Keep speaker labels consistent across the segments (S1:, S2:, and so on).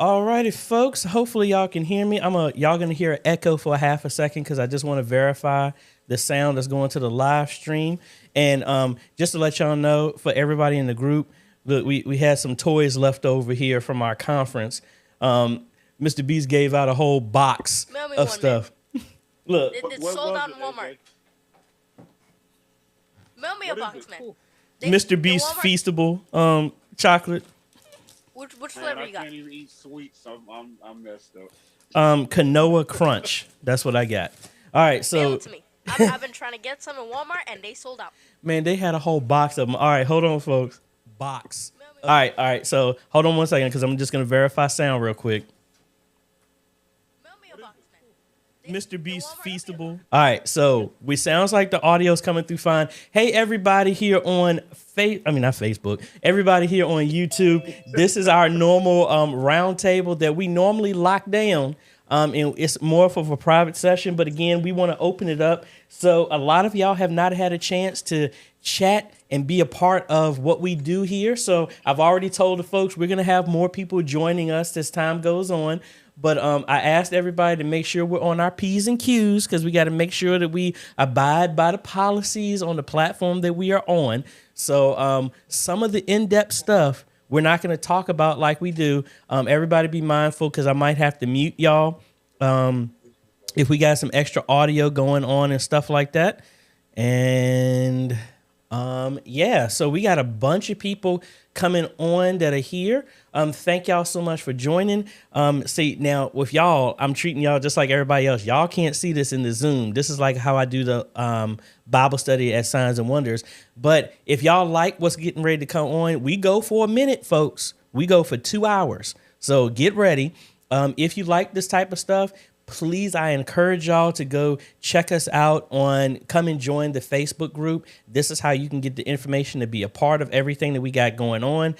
S1: Alrighty, folks. Hopefully y'all can hear me. Y'all gonna hear an echo for a half a second because I just want to verify the sound that's going to the live stream. And just to let y'all know, for everybody in the group, look, we had some toys left over here from our conference. Mr. Beast gave out a whole box of stuff. Look,
S2: it's sold out in Walmart. Mail me a box, man.
S1: Mr. Beast Feastable chocolate.
S2: Which flavor you got?
S3: I can't even eat sweets, so I'm messed up.
S1: Kanoa Crunch. That's what I got. All right, so
S2: mail it to me. I've been trying to get some in Walmart, and they sold out.
S1: Man, they had a whole box of them. All right, hold on, folks. Box. All right. So hold on one second, because I'm just gonna verify sound real quick.
S2: Mail me a box, man.
S1: Mr. Beast Feastable. All right, so we sounds like the audio's coming through fine. Hey, everybody here on not Facebook. Everybody here on YouTube. This is our normal roundtable that we normally lock down. And it's more of a private session, but again, we want to open it up. So a lot of y'all have not had a chance to chat and be a part of what we do here. So I've already told the folks we're going to have more people joining us as time goes on. But I asked everybody to make sure we're on our P's and Q's, because we got to make sure that we abide by the policies on the platform that we are on. So some of the in-depth stuff we're not going to talk about like we do. Everybody be mindful, because I might have to mute y'all if we got some extra audio going on and stuff like that. And yeah, so we got a bunch of people coming on that are here. Thank y'all so much for joining. See, now with y'all, I'm treating y'all just like everybody else. Y'all can't see this in the Zoom. This is like how I do the Bible study at Signs and Wonders. But if y'all like what's getting ready to come on, we go for a minute, folks. We go for 2 hours. So get ready. If you like this type of stuff, please, I encourage y'all to go check us out come and join the Facebook group. This is how you can get the information to be a part of everything that we got going on.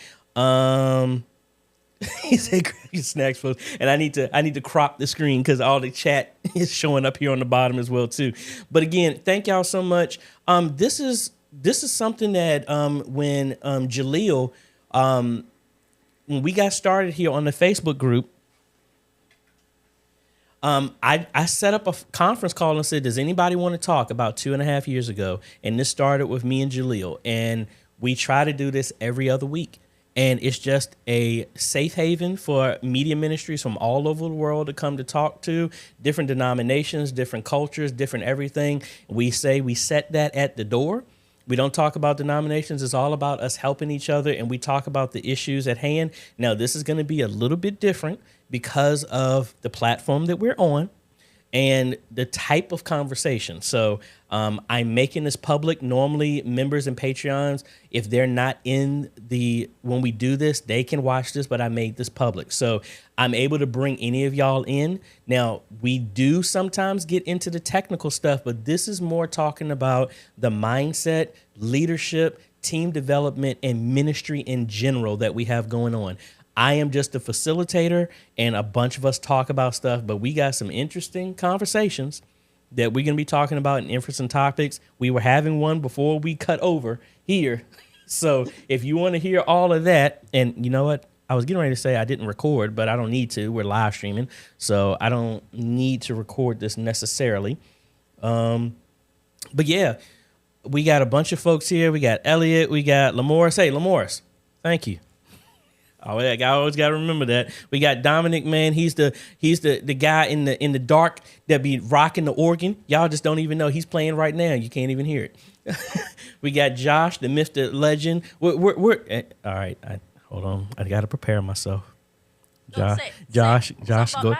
S1: He said, grab your snacks, folks. And I need to crop the screen, because all the chat is showing up here on the bottom as well, too. But again, thank y'all so much. This is something that when Jaleel, when we got started here on the Facebook group, I set up a conference call and said, does anybody want to talk, about 2.5 years ago? And this started with me and Jaleel. And we try to do this every other week. And it's just a safe haven for media ministries from all over the world to come to talk to, different denominations, different cultures, different everything. We set that at the door. We don't talk about denominations. It's all about us helping each other, and we talk about the issues at hand. Now, this is going to be a little bit different because of the platform that we're on and the type of conversation. So I'm making this public. Normally, members and Patreons, if they're not when we do this, they can watch this, but I made this public. So I'm able to bring any of y'all in. Now, we do sometimes get into the technical stuff, but this is more talking about the mindset, leadership, team development, and ministry in general that we have going on. I am just a facilitator, and a bunch of us talk about stuff, but we got some interesting conversations that we're going to be talking about in interesting topics. We were having one before we cut over here. So if you want to hear all of that, and you know what? I was getting ready to say I didn't record, but I don't need to. We're live streaming, so I don't need to record this necessarily. But yeah, we got a bunch of folks here. We got Elliot. We got Lamorris. Hey, Lamorris, thank you. Oh, I always got to remember that. We got Dominic, man. He's the guy in the dark that be rocking the organ. Y'all just don't even know he's playing right now. You can't even hear it. We got Josh, the myth, the legend. We're all right. Hold on. I got to prepare myself. Josh, go.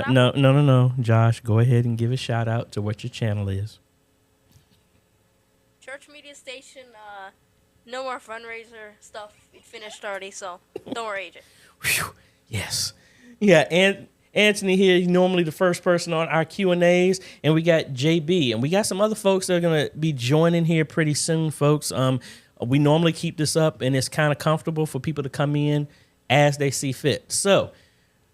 S1: No. Josh, go ahead and give a shout out to what your channel is.
S2: Church Media Station. No more fundraiser stuff. It finished already, so don't worry, AJ.
S1: Whew, yes. Yeah, and Anthony here, he's normally the first person on our Q&As, and we got JB, and we got some other folks that are going to be joining here pretty soon, folks. We normally keep this up, and it's kind of comfortable for people to come in as they see fit. So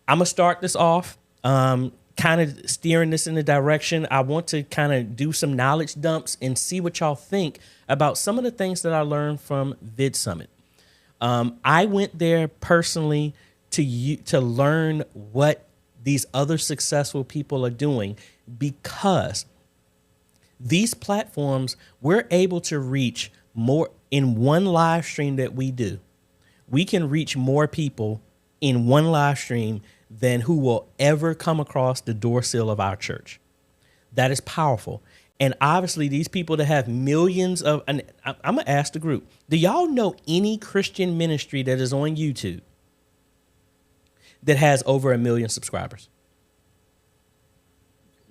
S1: I'm going to start this off, kind of steering this in the direction. I want to kind of do some knowledge dumps and see what y'all think about some of the things that I learned from Vid Summit. I went there personally to learn what these other successful people are doing, because these platforms, we're able to reach more in one live stream that we do. We can reach more people in one live stream than who will ever come across the door sill of our church. That is powerful. And obviously these people that have millions of, and I'm going to ask the group, do y'all know any Christian ministry that is on YouTube that has over 1 million subscribers?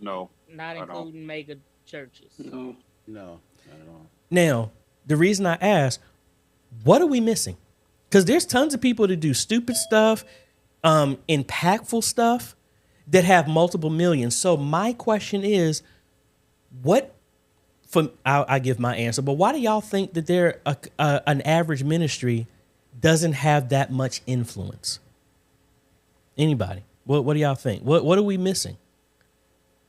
S3: No.
S4: Not
S3: I don't.
S4: including mega churches.
S5: No.
S3: No. Not at all.
S1: Now, the reason I ask, what are we missing? Because there's tons of people that do stupid stuff, impactful stuff that have multiple millions. So my question is, I give my answer, but why do y'all think that an average ministry doesn't have that much influence? Anybody? What do y'all think? What are we missing?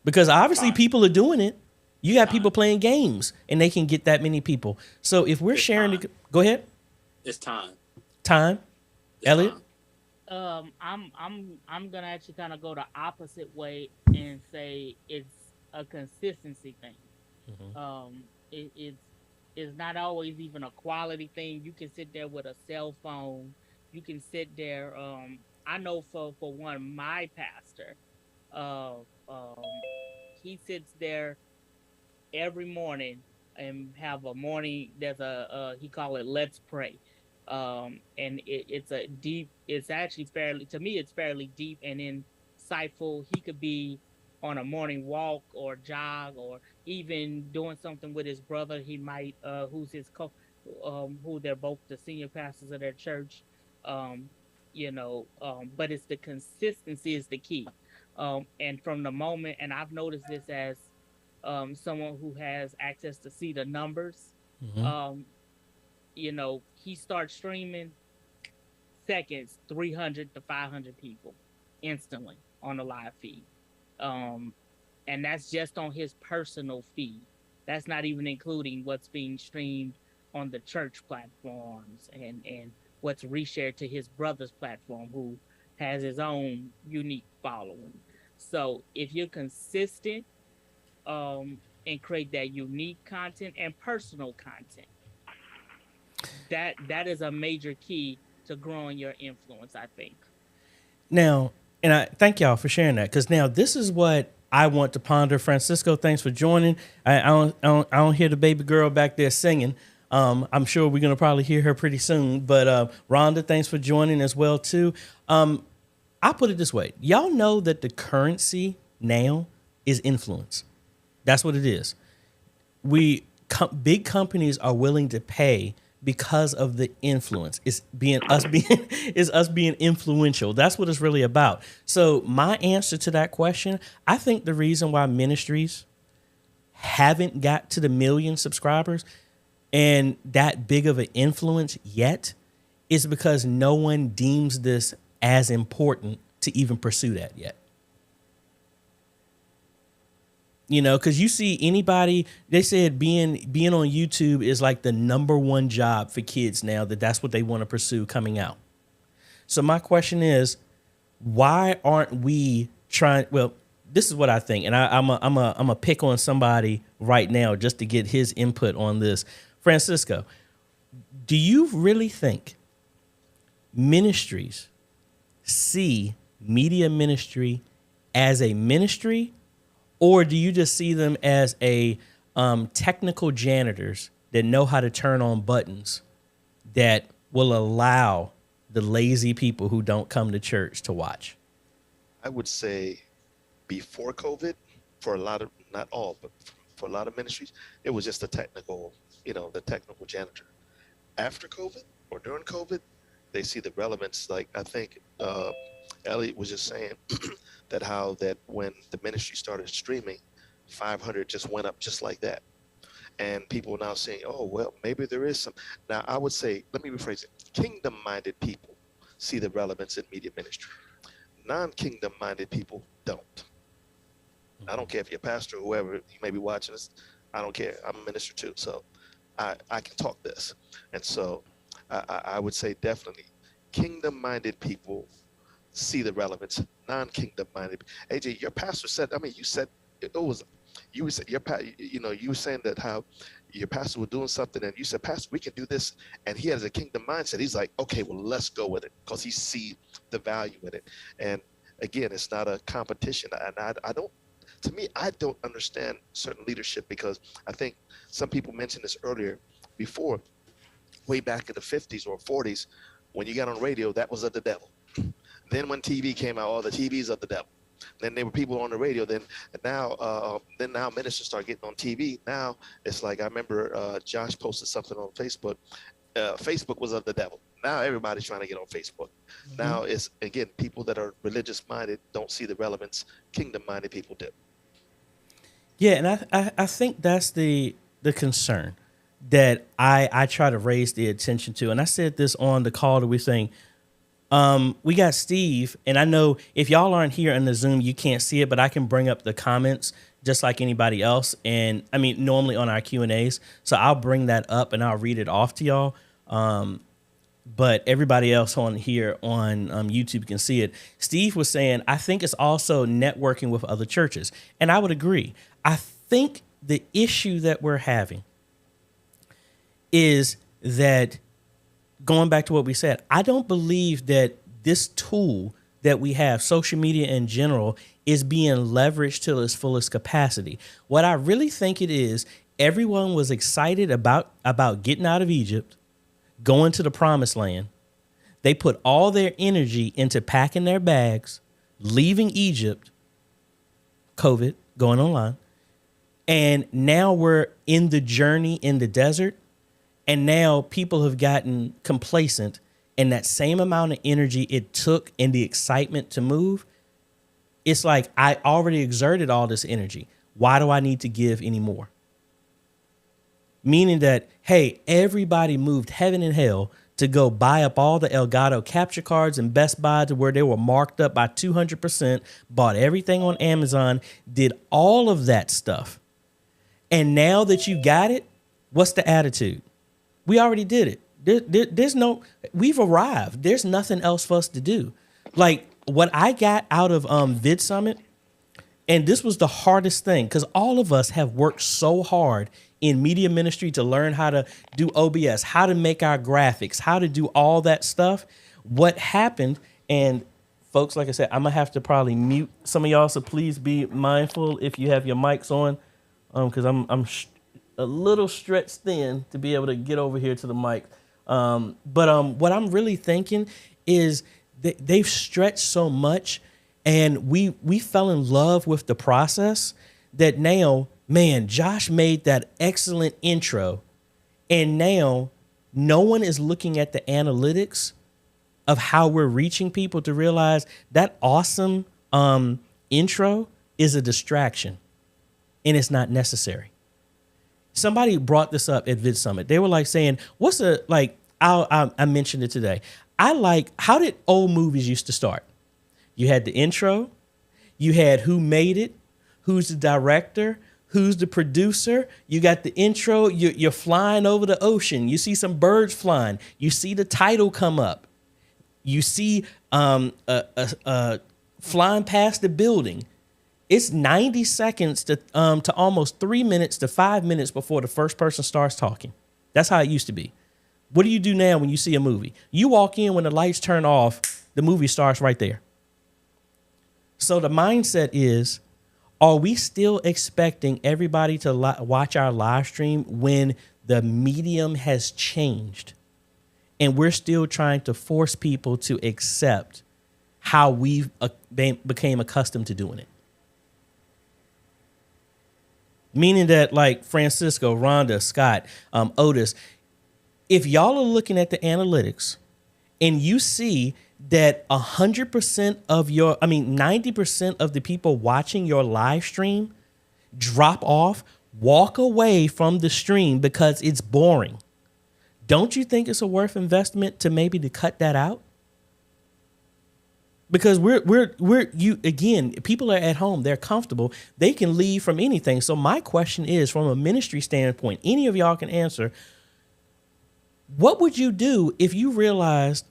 S1: Because obviously people are doing it. You got people playing games and they can get that many people. So if we're sharing, go ahead.
S5: It's time.
S1: Time,
S5: It's
S1: Elliot.
S5: time.
S4: I'm gonna actually kind of go the opposite way and say it's a consistency thing. It's not always even a quality thing. You can sit there with a cell phone. You can sit there. I know for one, my pastor, he sits there every morning and have a morning. There's he call it Let's Pray, and it's actually fairly, to me, it's fairly deep and insightful. He could be on a morning walk or jog or even doing something with his brother. He might, who's his who they're both the senior pastors of their church. But it's the consistency is the key. And from the moment, and I've noticed this as someone who has access to see the numbers. He starts streaming, seconds, 300 to 500 people instantly on the live feed. And that's just on his personal feed. That's not even including what's being streamed on the church platforms and what's reshared to his brother's platform, who has his own unique following. So if you're consistent and create that unique content and personal content, that is a major key to growing your influence, I think.
S1: Now, and I thank y'all for sharing that, because now this is what I want to ponder. Francisco, thanks for joining. I don't hear the baby girl back there singing. I'm sure we're gonna probably hear her pretty soon. But Rhonda, thanks for joining as well too. I'll put it this way: y'all know that the currency now is influence. That's what it is. Big companies are willing to pay because of the influence. It's us being influential. That's what it's really about. So my answer to that question, I think the reason why ministries haven't got to the 1 million subscribers and that big of an influence yet is because no one deems this as important to even pursue that yet. Because you see anybody, they said being on YouTube is like the #1 job for kids now, that's what they want to pursue coming out. So my question is, why aren't we trying? Well, this is what I think, and I'm a pick on somebody right now just to get his input on this. Francisco, do you really think ministries see media ministry as a ministry? Or do you just see them as a technical janitors that know how to turn on buttons that will allow the lazy people who don't come to church to watch?
S6: I would say before COVID, for a lot of, not all, but for a lot of ministries, it was just the technical janitor. After COVID or during COVID, they see the relevance. Like I think Elliot was just saying that when the ministry started streaming, 500 just went up just like that. And people are now saying, oh, well, maybe there is some. Now, I would say, let me rephrase it. Kingdom-minded people see the relevance in media ministry. Non-kingdom-minded people don't. I don't care if you're a pastor or whoever, you may be watching this. I don't care. I'm a minister too, so I can talk this. And so I would say definitely kingdom-minded people see the relevance. Non-kingdom minded. AJ, your pastor said. I mean, you said it was. You said you were saying that how your pastor was doing something, and you said, Pastor, we can do this, and he has a kingdom mindset. He's like, okay, well, let's go with it, because he sees the value in it. And again, it's not a competition, and I don't. To me, I don't understand certain leadership, because I think some people mentioned this earlier, before, way back in the 50s or 40s, when you got on radio, that was of the devil. Then when TV came out, all the TVs of the devil. Then there were people on the radio. Then now ministers start getting on TV. Now it's like, I remember Josh posted something on Facebook. Facebook was of the devil. Now everybody's trying to get on Facebook. Mm-hmm. Now it's, again, people that are religious minded don't see the relevance. Kingdom minded people do.
S1: Yeah, and I think that's the concern that I try to raise the attention to. And I said this on the call that we're saying, we got Steve, and I know if y'all aren't here in the Zoom, you can't see it, but I can bring up the comments just like anybody else. And I mean, normally on our Q&As. So I'll bring that up and I'll read it off to y'all. But everybody else on here on YouTube can see it. Steve was saying, I think it's also networking with other churches. And I would agree. I think the issue that we're having is that, going back to what we said, I don't believe that this tool that we have, social media in general, is being leveraged to its fullest capacity. What I really think it is, everyone was excited about getting out of Egypt, going to the promised land. They put all their energy into packing their bags, leaving Egypt, COVID, going online. And now we're in the journey in the desert. And now people have gotten complacent, and that same amount of energy it took and the excitement to move, it's like, I already exerted all this energy. Why do I need to give anymore? Meaning that, hey, everybody moved heaven and hell to go buy up all the Elgato capture cards and Best Buy to where they were marked up by 200%, bought everything on Amazon, did all of that stuff. And now that you got it, what's the attitude? We already did it. We've arrived. There's nothing else for us to do. Like what I got out of Vid Summit, and this was the hardest thing, because all of us have worked so hard in media ministry to learn how to do OBS, how to make our graphics, how to do all that stuff. What happened, and folks, like I said, I'm gonna have to probably mute some of y'all, so please be mindful if you have your mics on, because I'm a little stretched thin to be able to get over here to the mic. But what I'm really thinking is that they've stretched so much, and we fell in love with the process that now, man, Josh made that excellent intro, and now no one is looking at the analytics of how we're reaching people to realize that awesome intro is a distraction, and it's not necessary. Somebody brought this up at Vid Summit. They were like saying, I mentioned it today. How did old movies used to start? You had the intro, you had who made it, who's the director, who's the producer. You got the intro, you're flying over the ocean. You see some birds flying. You see the title come up. You see flying past the building. It's 90 seconds to almost 3 minutes to 5 minutes before the first person starts talking. That's how it used to be. What do you do now when you see a movie? You walk in, when the lights turn off, the movie starts right there. So the mindset is, are we still expecting everybody to watch our live stream when the medium has changed? And we're still trying to force people to accept how we've became accustomed to doing it. Meaning that, like Francisco, Rhonda, Scott, Otis, if y'all are looking at the analytics and you see that 90% of the people watching your live stream drop off, walk away from the stream because it's boring, don't you think it's a worth investment to maybe to cut that out? Because people are at home, they're comfortable, they can leave from anything. So my question is, from a ministry standpoint, any of y'all can answer, what would you do if you realized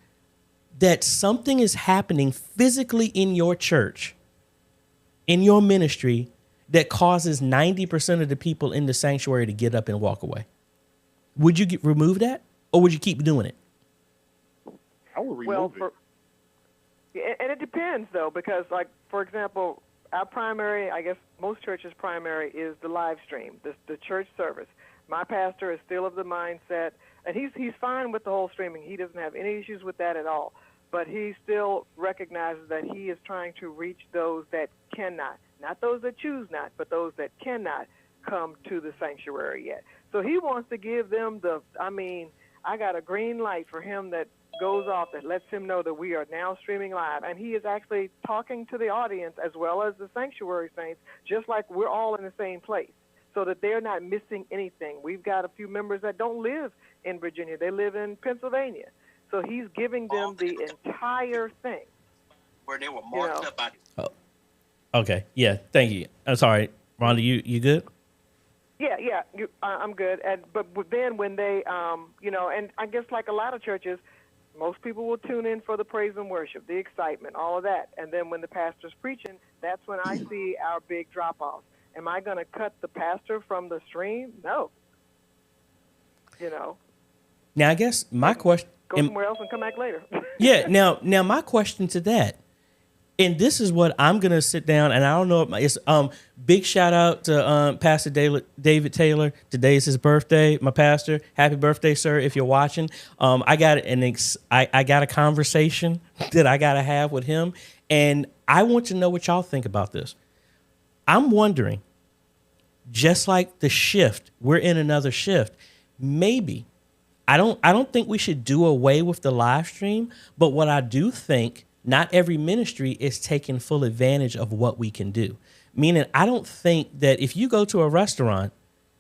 S1: that something is happening physically in your church, in your ministry, that causes 90% of the people in the sanctuary to get up and walk away? Would you remove that, or would you keep doing it?
S3: I would remove
S7: Well,
S3: it.
S7: and it depends, though, because, like, for example, our primary, I guess most churches' primary is the live stream, the church service. My pastor is still of the mindset, and he's fine with the whole streaming. He doesn't have any issues with that at all. But he still recognizes that he is trying to reach those that cannot, not those that choose not, but those that cannot come to the sanctuary yet. So he wants to give them I got a green light for him that goes off that lets him know that we are now streaming live. And he is actually talking to the audience as well as the sanctuary saints, just like we're all in the same place, so that they're not missing anything. We've got a few members that don't live in Virginia. They live in Pennsylvania. So he's giving them the entire thing.
S5: Where they were marked up by.
S1: Oh. Okay. Yeah. Thank you. I'm sorry, Rhonda. You good?
S7: Yeah. I'm good. But then when they, and I guess like a lot of churches, most people will tune in for the praise and worship, the excitement, all of that. And then when the pastor's preaching, that's when I see our big drop-off. Am I going to cut the pastor from the stream? No.
S1: Now, I guess my question.
S7: Go somewhere else and come back later.
S1: Yeah. Now, my question to that, and this is what I'm gonna sit down, and I don't know if it's big shout out to Pastor David Taylor. Today is his birthday. My pastor, happy birthday, sir! If you're watching, I got I got a conversation that I gotta have with him, and I want to know what y'all think about this. I'm wondering, just like the shift, we're in another shift. Maybe. I don't think we should do away with the live stream, but what I do think, not every ministry is taking full advantage of what we can do. Meaning, I don't think that if you go to a restaurant,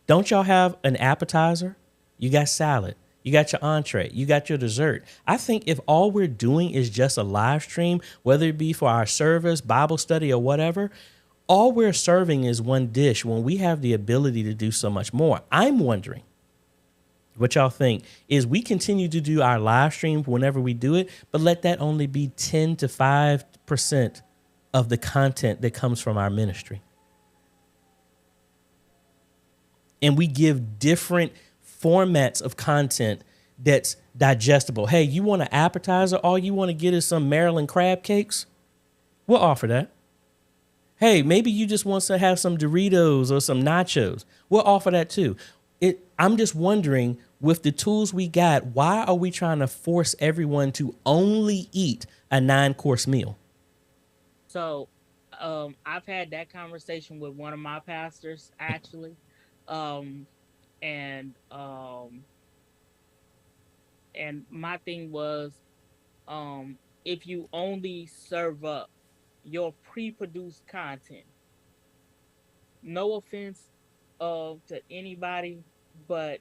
S1: don't y'all have an appetizer? You got salad, you got your entree, you got your dessert. I think if all we're doing is just a live stream, whether it be for our service, Bible study, or whatever, all we're serving is one dish when we have the ability to do so much more. I'm wondering what y'all think is we continue to do our live streams whenever we do it, but let that only be 10 to 5% of the content that comes from our ministry. And we give different formats of content that's digestible. Hey, you want an appetizer? All you want to get is some Maryland crab cakes? We'll offer that. Hey, maybe you just want to have some Doritos or some nachos. We'll offer that too. I'm just wondering, with the tools we got, why are we trying to force everyone to only eat a 9-course meal?
S4: So I've had that conversation with one of my pastors, actually. And my thing was, if you only serve up your pre-produced content, no offense to anybody, but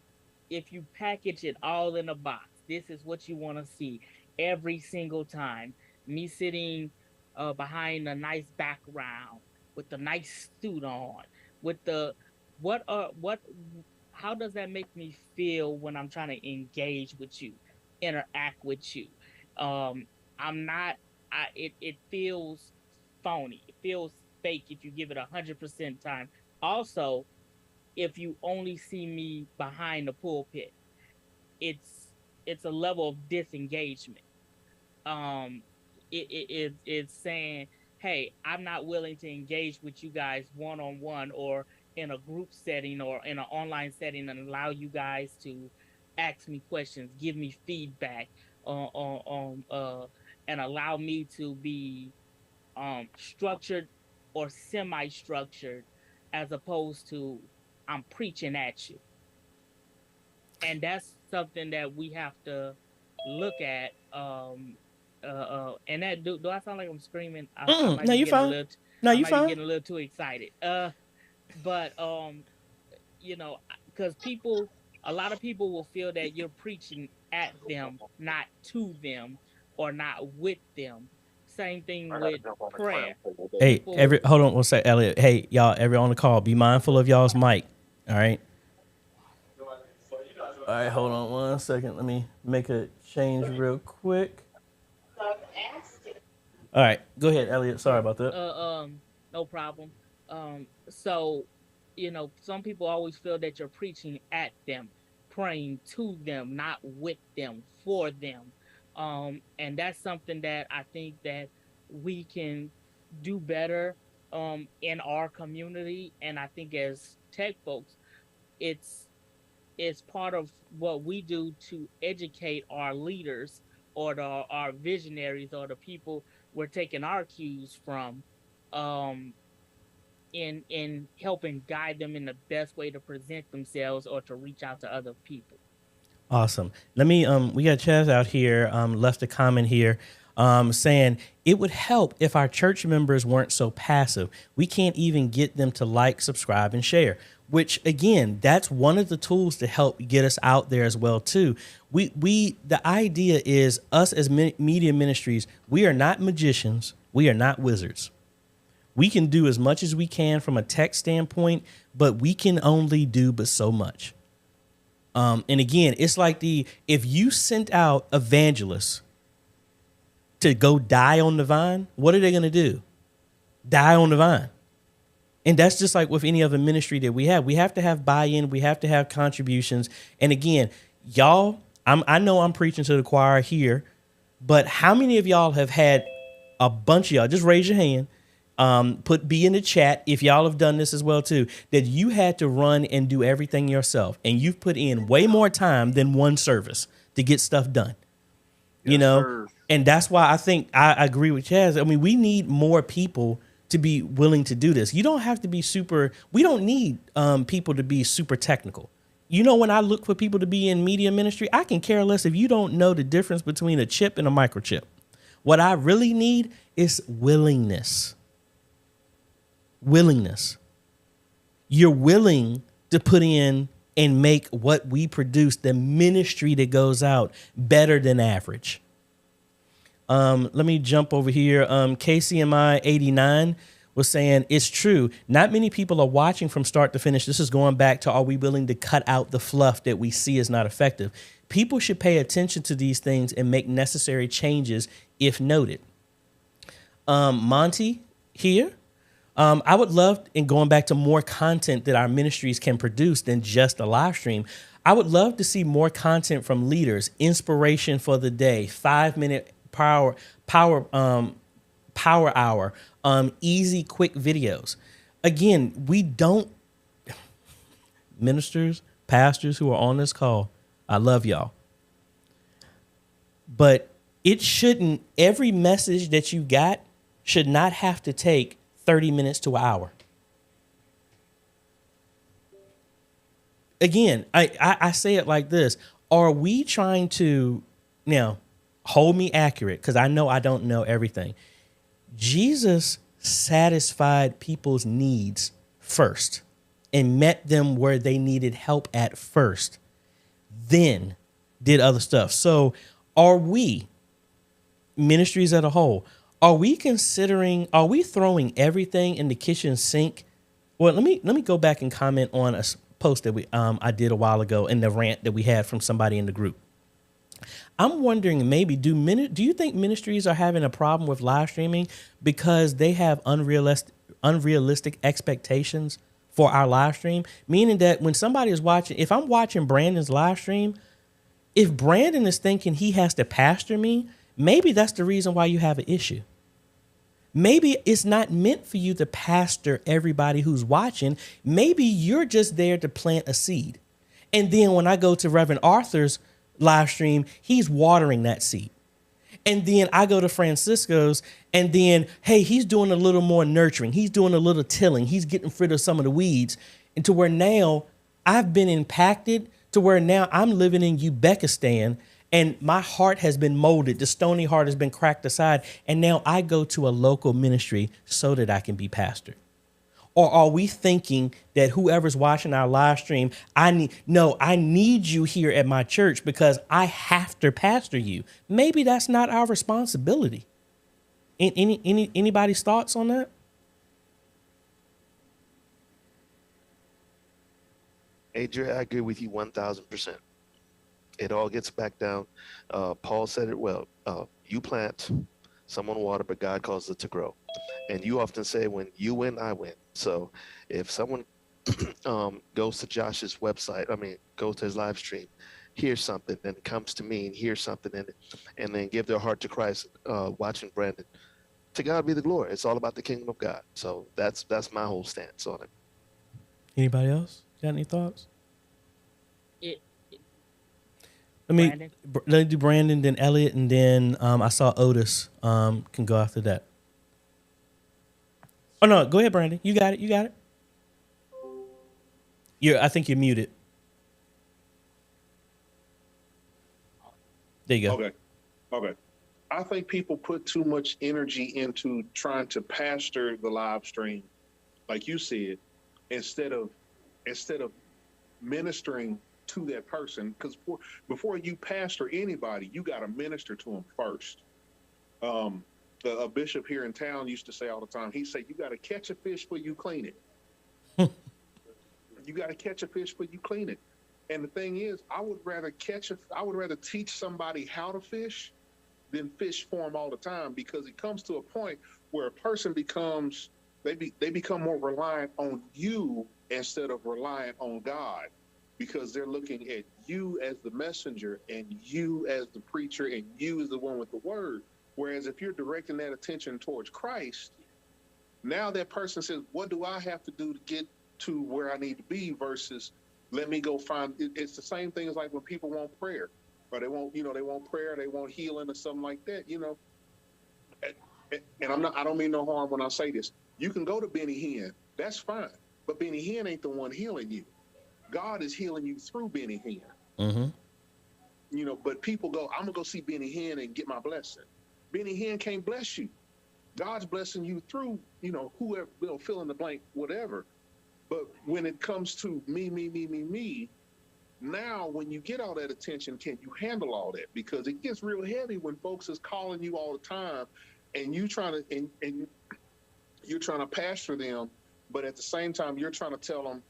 S4: if you package it all in a box, this is what you want to see every single time. Me sitting behind a nice background with a nice suit on, with the how does that make me feel when I'm trying to engage with you, interact with you? It feels phony. It feels fake if you give it 100% time. Also, if you only see me behind the pulpit, it's a level of disengagement. It's saying, hey, I'm not willing to engage with you guys one-on-one or in a group setting or in an online setting and allow you guys to ask me questions, give me feedback, and allow me to be structured or semi-structured, as opposed to I'm preaching at you. And that's something that we have to look at. And that do I sound like I'm screaming?
S1: No, you're fine. No, you're fine.
S4: Getting a little too excited. But because a lot of people will feel that you're preaching at them, not to them, or not with them. Same thing with prayer.
S1: Hey, hold on one sec, Elliot. Hey, y'all, everyone on the call, be mindful of y'all's mic. All right. All right, hold on one second. Let me make a change real quick. All right, go ahead, Elliot. Sorry about that.
S4: No problem. So, some people always feel that you're preaching at them, praying to them, not with them, for them. And that's something that I think that we can do better in our community. And I think as tech folks, it's it's part of what we do to educate our leaders or our visionaries or the people we're taking our cues from, um, in helping guide them in the best way to present themselves or to reach out to other people.
S1: Awesome. Let me we got Chaz out here left a comment here saying it would help if our church members weren't so passive. We can't even get them to like, subscribe, and share, which again, that's one of the tools to help get us out there as well too. The idea is us as media ministries, we are not magicians, we are not wizards. We can do as much as we can from a tech standpoint, but we can only do but so much. And again, it's like if you sent out evangelists to go die on the vine, what are they going to do? Die on the vine. And that's just like with any other ministry that we have. We have to have buy-in. We have to have contributions. And again, y'all, I know I'm preaching to the choir here, but how many of y'all have had a bunch of y'all, just raise your hand, be in the chat if y'all have done this as well too, that you had to run and do everything yourself and you've put in way more time than one service to get stuff done. Yes, sir. And that's why I think I agree with Chaz. I mean, we need more people to be willing to do this. You don't have to be we don't need people to be super technical. When I look for people to be in media ministry, I can care less if you don't know the difference between a chip and a microchip. What I really need is willingness. You're willing to put in and make what we produce, the ministry that goes out, better than average. Let me jump over here. KCMI 89 was saying it's true. Not many people are watching from start to finish. This is going back to, are we willing to cut out the fluff that we see is not effective? People should pay attention to these things and make necessary changes if noted. Monty here. I would love, in going back to more content that our ministries can produce than just a live stream, I would love to see more content from leaders, inspiration for the day, 5-minute power hour, easy, quick videos. Again, ministers, pastors who are on this call, I love y'all. But every message that you got should not have to take 30 minutes to an hour. Again, I say it like this. Are we trying to, now, hold me accurate, because I know I don't know everything. Jesus satisfied people's needs first and met them where they needed help at first, then did other stuff. So are we, ministries as a whole, are we throwing everything in the kitchen sink? Well, let me go back and comment on a post that I did a while ago in the rant that we had from somebody in the group. I'm wondering, maybe do you think ministries are having a problem with live streaming because they have unrealistic expectations for our live stream? Meaning that when somebody is watching, if I'm watching Brandon's live stream, if Brandon is thinking he has to pastor me, maybe that's the reason why you have an issue. Maybe it's not meant for you to pastor everybody who's watching. Maybe you're just there to plant a seed. And then when I go to Reverend Arthur's live stream, he's watering that seed. And then I go to Francisco's, and then, hey, he's doing a little more nurturing. He's doing a little tilling. He's getting rid of some of the weeds. And to where now I've been impacted to where now I'm living in Uzbekistan, and my heart has been molded. The stony heart has been cracked aside. And now I go to a local ministry so that I can be pastored. Or are we thinking that whoever's watching our live stream, I need you here at my church because I have to pastor you? Maybe that's not our responsibility. Anybody's thoughts on that?
S6: AJ, I agree with you 1,000%. It all gets back down. Paul said it well. You plant, someone water, but God causes it to grow. And you often say, when you win, I win. So if someone goes to Josh's website, goes to his live stream, hears something, then comes to me and hears something, and then give their heart to Christ, watching Brandon, to God be the glory. It's all about the kingdom of God. So that's my whole stance on it.
S1: Anybody else got any thoughts?
S4: It,
S1: Let me
S4: Brandon?
S1: do Brandon, then Elliot, and then I saw Otis can go after that. Oh no, go ahead, Brandon. You got it. I think you're muted. There you go.
S8: Okay. I think people put too much energy into trying to pastor the live stream, like you said, instead of ministering to that person. Because before you pastor anybody, you got to minister to them first. A bishop here in town used to say all the time, he said, you got to catch a fish before you clean it. You got to catch a fish before you clean it. And the thing is, I would rather teach somebody how to fish than fish for them all the time, because it comes to a point where a person becomes, they become more reliant on you instead of reliant on God, because they're looking at you as the messenger and you as the preacher and you as the one with the word. Whereas if you're directing that attention towards Christ, now that person says, what do I have to do to get to where I need to be, versus let me go find it. It's the same thing as like when people want prayer, or they want prayer, they want healing or something like that, and I don't mean no harm when I say this. You can go to Benny Hinn, that's fine, but Benny Hinn ain't the one healing you. God is healing you through Benny Hinn. Mm-hmm. But people go, I'm gonna go see Benny Hinn and get my blessing. Benny Hinn can't bless you. God's blessing you through, whoever, fill in the blank, whatever. But when it comes to me, now when you get all that attention, can you handle all that? Because it gets real heavy when folks is calling you all the time, and you trying to and you're trying to pastor them, but at the same time you're trying to tell them,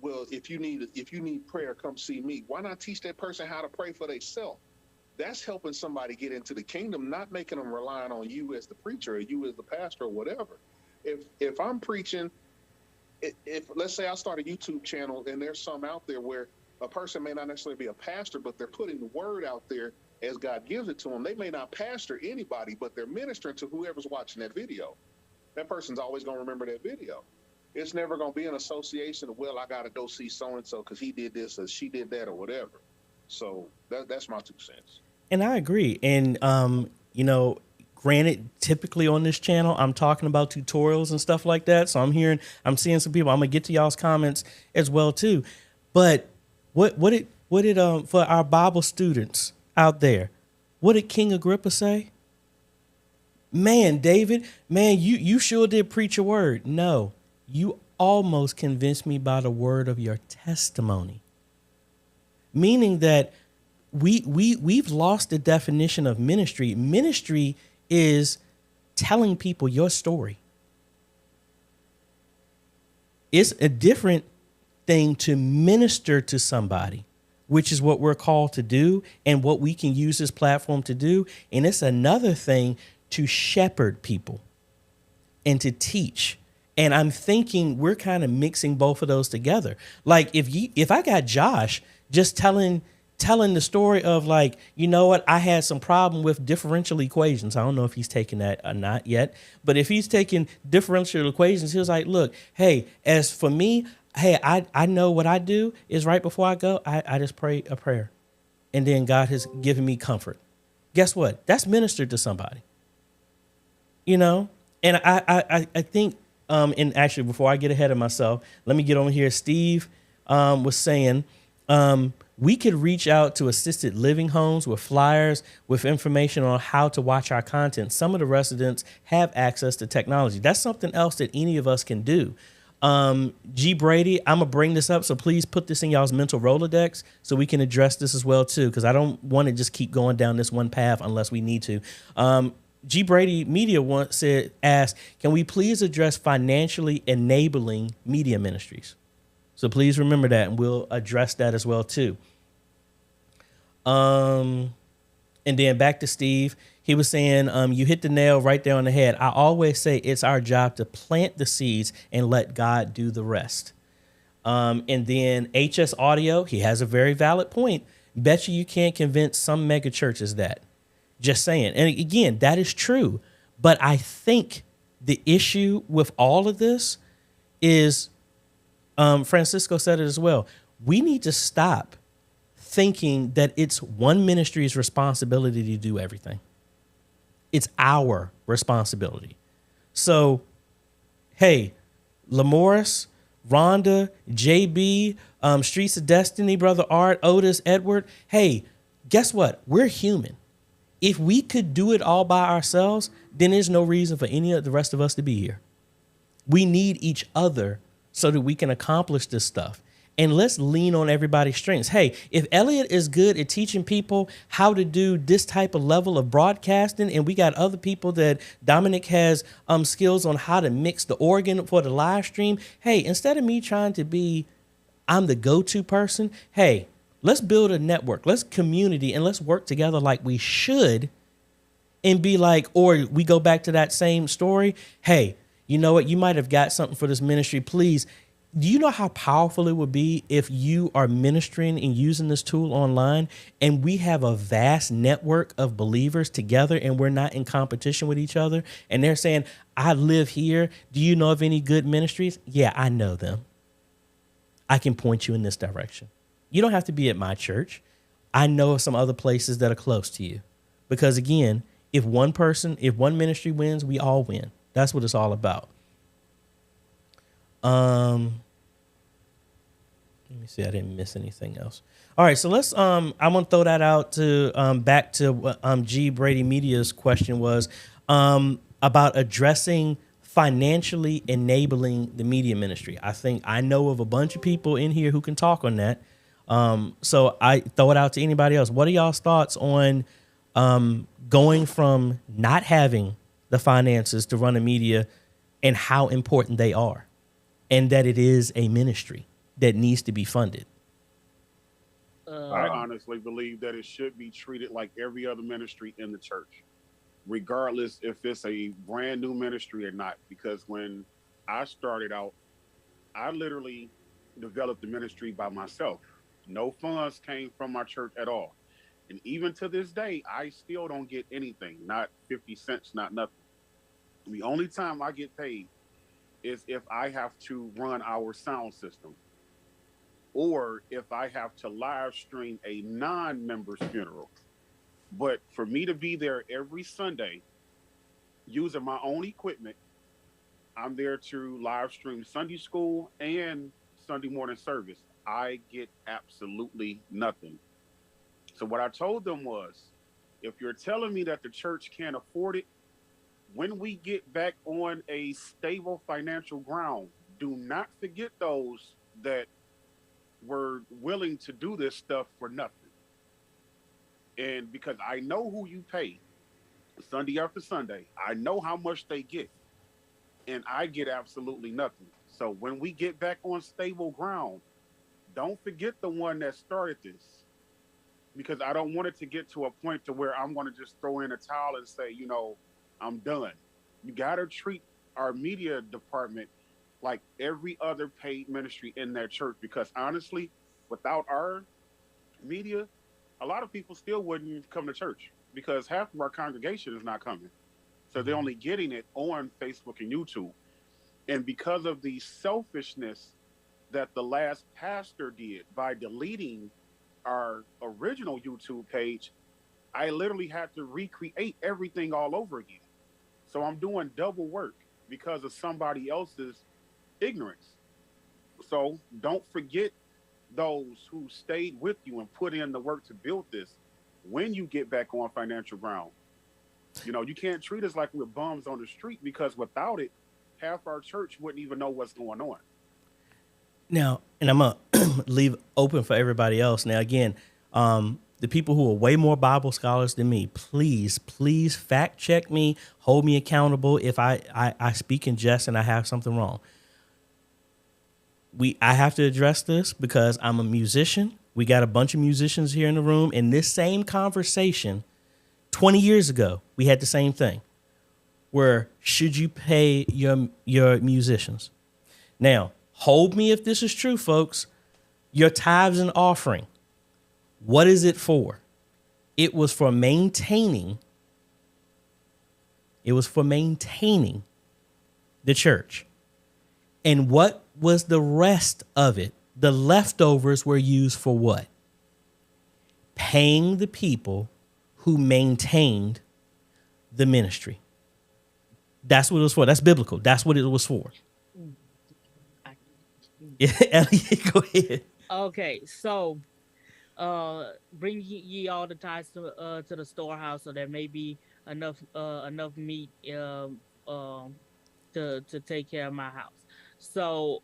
S8: well, if you need prayer, come see me. Why not teach that person how to pray for themselves? That's helping somebody get into the kingdom, not making them relying on you as the preacher or you as the pastor or whatever. If I'm preaching, if let's say I start a YouTube channel and there's some out there where a person may not necessarily be a pastor, but they're putting the word out there as God gives it to them. They may not pastor anybody, but they're ministering to whoever's watching that video. That person's always going to remember that video. It's never going to be an association of, well, I got to go see so-and-so because he did this or she did that or whatever. So that's my 2 cents. And
S1: I agree. And, granted, typically on this channel, I'm talking about tutorials and stuff like that. So I'm seeing some people, I'm going to get to y'all's comments as well, too. But what did for our Bible students out there, what did King Agrippa say? Man, David, you sure did preach a word. No, you almost convinced me by the word of your testimony. Meaning that we've lost the definition of ministry. Ministry is telling people your story. It's a different thing to minister to somebody, which is what we're called to do and what we can use this platform to do. And it's another thing to shepherd people and to teach. And I'm thinking we're kind of mixing both of those together. Like if I got Josh just telling the story of like, you know what, I had some problem with differential equations. I don't know if he's taking that or not yet, but if he's taking differential equations, he was like, look, hey, as for me, hey, I know what I do is right before I go, I just pray a prayer. And then God has given me comfort. Guess what? That's ministered to somebody. And I think, and actually before I get ahead of myself, let me get on here. Steve was saying, we could reach out to assisted living homes with flyers, with information on how to watch our content. Some of the residents have access to technology. That's something else that any of us can do. G. Brady, I'm going to bring this up, so please put this in y'all's mental Rolodex so we can address this as well, too, because I don't want to just keep going down this one path unless we need to. G. Brady Media asked, can we please address financially enabling media ministries? So please remember that, and we'll address that as well, too. And then back to Steve. He was saying, you hit the nail right there on the head. I always say it's our job to plant the seeds and let God do the rest. And then HS Audio, he has a very valid point. Bet you can't convince some mega churches that. Just saying. And again, that is true. But I think the issue with all of this is, Francisco said it as well. We need to stop thinking that it's one ministry's responsibility to do everything. It's our responsibility. So, hey, Lamoris, Rhonda, JB, Streets of Destiny, Brother Art, Otis, Edward. Hey, guess what? We're human. If we could do it all by ourselves, then there's no reason for any of the rest of us to be here. We need each other so that we can accomplish this stuff. And let's lean on everybody's strengths. Hey, if Elliot is good at teaching people how to do this type of level of broadcasting, and we got other people that Dominic has skills on how to mix the organ for the live stream. Hey, instead of me trying to be, I'm the go-to person. Hey, let's build a network. Let's community and let's work together like we should and be like, or we go back to that same story. Hey, you know what? You might have got something for this ministry. Please. Do you know how powerful it would be if you are ministering and using this tool online and we have a vast network of believers together and we're not in competition with each other? And they're saying, I live here. Do you know of any good ministries? Yeah, I know them. I can point you in this direction. You don't have to be at my church. I know of some other places that are close to you. Because again, if one ministry wins, we all win. That's what it's all about. Let me see. I didn't miss anything else. All right. So let's, I want to throw that out to, back to what, G Brady Media's question was, about addressing financially enabling the media ministry. I think I know of a bunch of people in here who can talk on that. So I throw it out to anybody else. What are y'all's thoughts on, going from not having the finances to run a media and how important they are? And that it is a ministry that needs to be funded.
S9: I honestly believe that it should be treated like every other ministry in the church, regardless if it's a brand new ministry or not. Because when I started out, I literally developed the ministry by myself. No funds came from my church at all. And even to this day, I still don't get anything, not 50 cents, not nothing. The only time I get paid is if I have to run our sound system or if I have to live stream a non-member's funeral. But for me to be there every Sunday using my own equipment, I'm there to live stream Sunday school and Sunday morning service. I get absolutely nothing. So what I told them was, if you're telling me that the church can't afford it, when we get back on a stable financial ground, do not forget those that were willing to do this stuff for nothing. And because I know who you pay Sunday after Sunday, I know how much they get, and I get absolutely nothing. So when we get back on stable ground, don't forget the one that started this, because I don't want it to get to a point to where I'm going to just throw in a towel and say, you know, I'm done. You got to treat our media department like every other paid ministry in that church, because honestly, without our media, a lot of people still wouldn't come to church because half of our congregation is not coming. So they're only getting it on Facebook and YouTube. And because of the selfishness that the last pastor did by deleting our original YouTube page, I literally had to recreate everything all over again. So I'm doing double work because of somebody else's ignorance. So don't forget those who stayed with you and put in the work to build this when you get back on financial ground. You know, you can't treat us like we're bums on the street, because without it, half our church wouldn't even know what's going on.
S1: Now, and I'm going to leave open for everybody else. Now, again, the people who are way more Bible scholars than me, please fact check me, hold me accountable if I speak in jest and I have something wrong. I have to address this because I'm a musician. We got a bunch of musicians here in the room, and this same conversation 20 years ago, we had the same thing. Where should you pay your musicians? Now, hold me if this is true, folks. Your tithes and offering, what is it for? It was for maintaining. It was for maintaining the church. And what was the rest of it? The leftovers were used for what? Paying the people who maintained the ministry. That's what it was for. That's biblical. That's what it was for. Yeah, Elliot, go ahead.
S4: Okay, so bring ye all the tithes to the storehouse, so there may be enough meat to take care of my house. So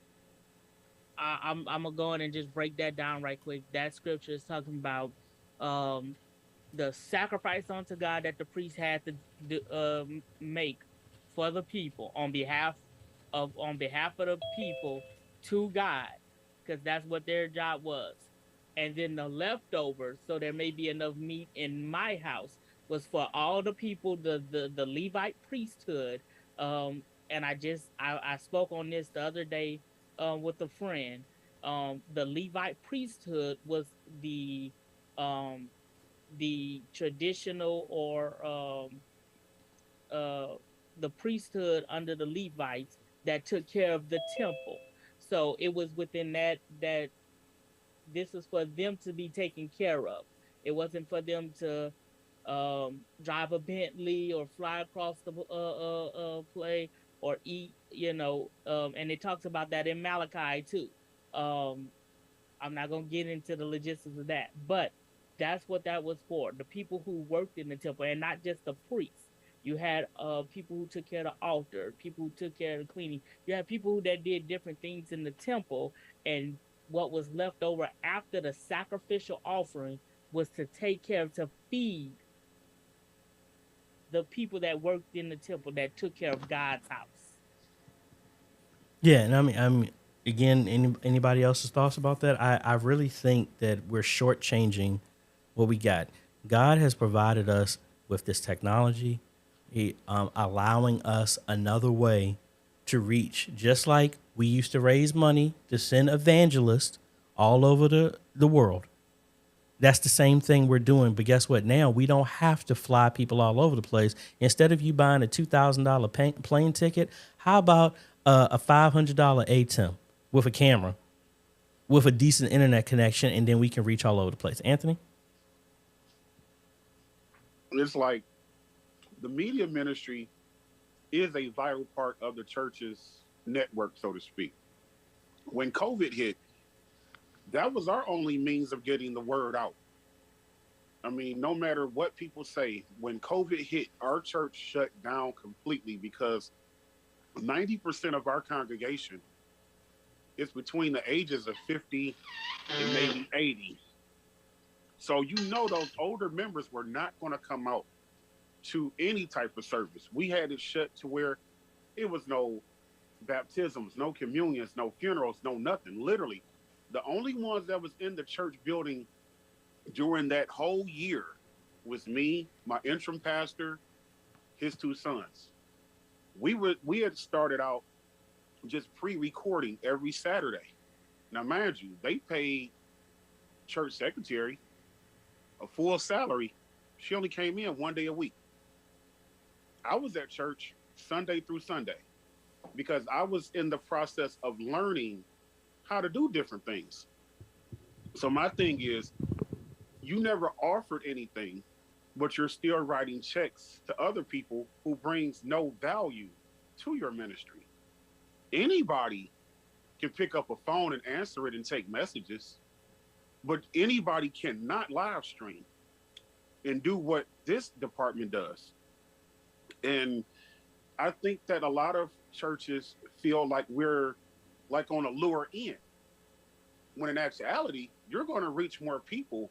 S4: I'm gonna go in and just break that down right quick. That scripture is talking about the sacrifice unto God that the priest had to make for the people on behalf of the people to God, because that's what their job was. And then the leftovers, so there may be enough meat in my house, was for all the people, the Levite priesthood. And I spoke on this the other day with a friend. The Levite priesthood was um, the traditional or the priesthood under the Levites that took care of the temple. So it was within that this is for them to be taken care of. It wasn't for them to drive a Bentley or fly across the play or eat, and it talks about that in Malachi too. Um, I'm not gonna get into the logistics of that, but that's what that was for. The people who worked in the temple, and not just the priests. You had people who took care of the altar, people who took care of the cleaning. You had people that did different things in the temple, and what was left over after the sacrificial offering was to take care of, to feed the people that worked in the temple, that took care of God's house.
S1: Yeah, and I'm again. Anybody else's thoughts about that? I really think that we're shortchanging what we got. God has provided us with this technology, allowing us another way to reach. Just like we used to raise money to send evangelists all over the world. That's the same thing we're doing. But guess what? Now we don't have to fly people all over the place. Instead of you buying a $2,000 plane ticket, how about a $500 ATEM with a camera, with a decent internet connection, and then we can reach all over the place. Anthony?
S9: It's like the media ministry is a vital part of the church's network, so to speak. When COVID hit, that was our only means of getting the word out. I mean, no matter what people say, when COVID hit, our church shut down completely because 90% of our congregation is between the ages of 50 and maybe 80. So those older members were not going to come out to any type of service. We had it shut to where it was no baptisms, no communions, no funerals, no nothing. Literally, the only ones that was in the church building during that whole year was me, my interim pastor, his two sons. We had started out just pre-recording every Saturday. Now, mind you, they paid church secretary a full salary. She only came in one day a week. I was at church Sunday through Sunday because I was in the process of learning how to do different things. So my thing is, you never offered anything, but you're still writing checks to other people who brings no value to your ministry. Anybody can pick up a phone and answer it and take messages, but anybody cannot live stream and do what this department does. And I think that a lot of churches feel like we're like on a lower end, when in actuality, you're going to reach more people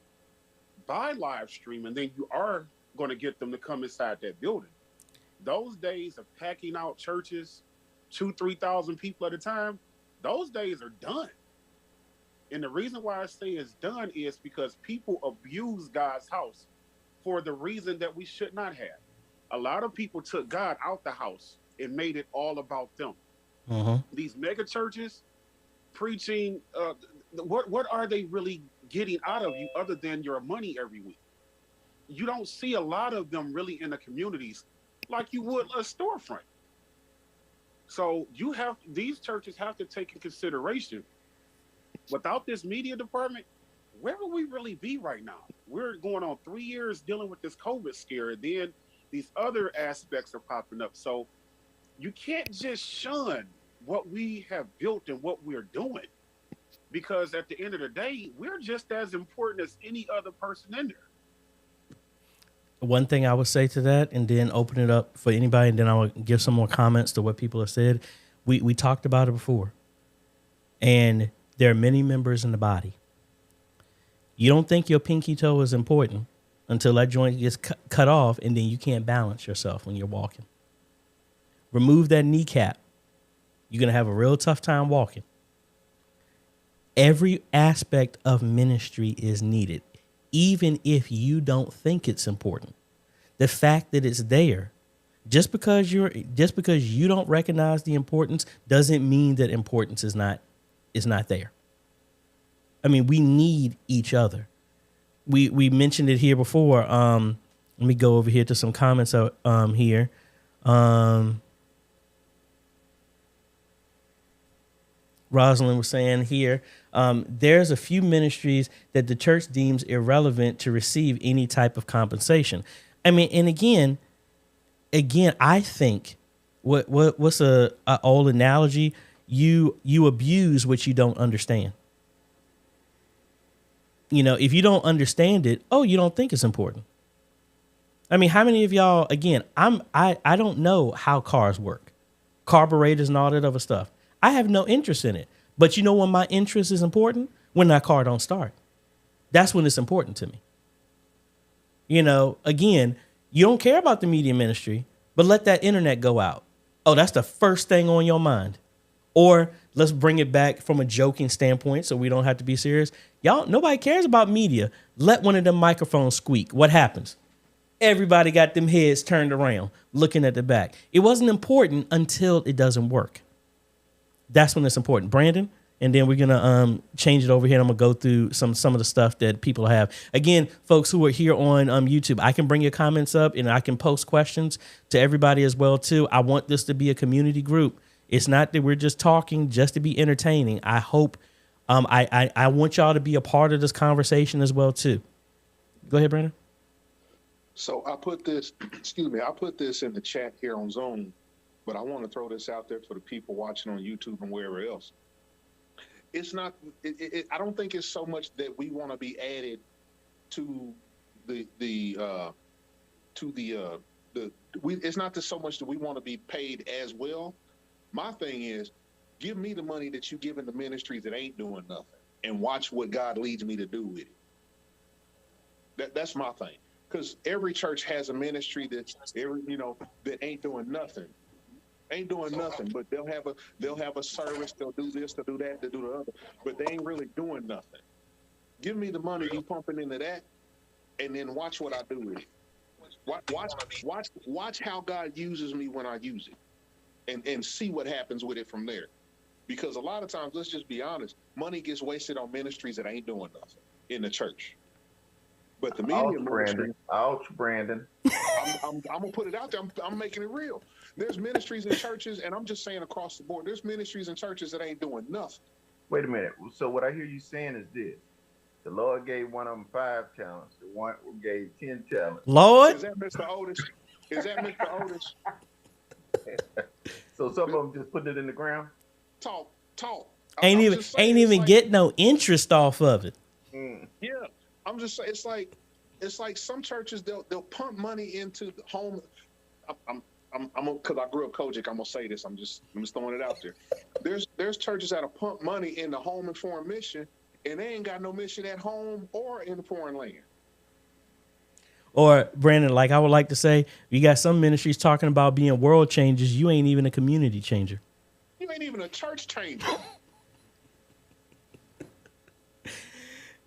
S9: by live streaming than you are going to get them to come inside that building. Those days of packing out churches, 2,000-3,000 people at a time, those days are done. And the reason why I say it's done is because people abuse God's house for the reason that we should not have. A lot of people took God out the house and made it all about them. These mega churches preaching, what are they really getting out of you other than your money every week? You don't see a lot of them really in the communities like you would a storefront. So these churches have to take in consideration, without this media department, where would we really be right now? We're going on 3 years dealing with this COVID scare, and then these other aspects are popping up. So you can't just shun what we have built and what we're doing, because at the end of the day, we're just as important as any other person in there.
S1: One thing I would say to that, and then open it up for anybody, and then I'll give some more comments to what people have said. We talked about it before, and there are many members in the body. You don't think your pinky toe is important until that joint gets cut off, and then you can't balance yourself when you're walking. Remove that kneecap. You're going to have a real tough time walking. Every aspect of ministry is needed, even if you don't think it's important. The fact that it's there, just because you don't recognize the importance, doesn't mean that importance is not there. I mean, we need each other. We mentioned it here before. Let me go over here to some comments here. Rosalind was saying here, there's a few ministries that the church deems irrelevant to receive any type of compensation. I mean, and again, I think what's a old analogy? You abuse what you don't understand. You know, if you don't understand it, you don't think it's important. I mean, how many of y'all, again, I don't know how cars work, carburetors and all that other stuff. I have no interest in it. But you know when my interest is important? When that car don't start. That's when it's important to me. You know, again, you don't care about the media ministry, but let that internet go out. Oh, that's the first thing on your mind. Or let's bring it back from a joking standpoint so we don't have to be serious. Y'all, nobody cares about media. Let one of them microphones squeak. What happens? Everybody got them heads turned around, looking at the back. It wasn't important until it doesn't work. That's when it's important. Brandon, and then we're going to change it over here. I'm going to go through some of the stuff that people have. Again, folks who are here on YouTube, I can bring your comments up and I can post questions to everybody as well, too. I want this to be a community group. It's not that we're just talking just to be entertaining. I hope I want y'all to be a part of this conversation as well, too. Go ahead, Brandon.
S8: So I put this, I put this in the chat here on Zoom, but I want to throw this out there for the people watching on YouTube and wherever else. It's not, I don't think it's so much that we want to be added to it's not so much that we want to be paid as well. My thing is, give me the money that you give in the ministries that ain't doing nothing and watch what God leads me to do with it. That's my thing. Because every church has a ministry that ain't doing nothing. Ain't doing nothing, but they'll have a service, they'll do this, they'll do that, they'll do the other, but they ain't really doing nothing. Give me the money you pumping into that, and then watch what I do with it. Watch how God uses me when I use it, and see what happens with it from there. Because a lot of times, let's just be honest, money gets wasted on ministries that ain't doing nothing in the church. But the media ministry,
S10: Brandon.
S8: I'm gonna put it out there. I'm making it real. There's ministries and churches, and I'm just saying across the board, there's ministries and churches that ain't doing nothing.
S10: Wait a minute. So what I hear you saying is this: the Lord gave one of them 5 talents, the one who gave 10 talents.
S1: Lord,
S8: is that Mr. Otis? Is that Mr. Otis?
S10: So some of them just putting it in the ground.
S8: Talk.
S1: Ain't even get no interest off of it.
S8: Yeah, I'm just saying it's like some churches they'll pump money into the home. I'm because I grew up Kojic, I'm gonna say this. I'm just throwing it out there. There's churches that'll pump money in the home and foreign mission, and they ain't got no mission at home or in the foreign land.
S1: Or Brandon, like I would like to say, you got some ministries talking about being world changers. You ain't even a community changer.
S8: You ain't even a church changer.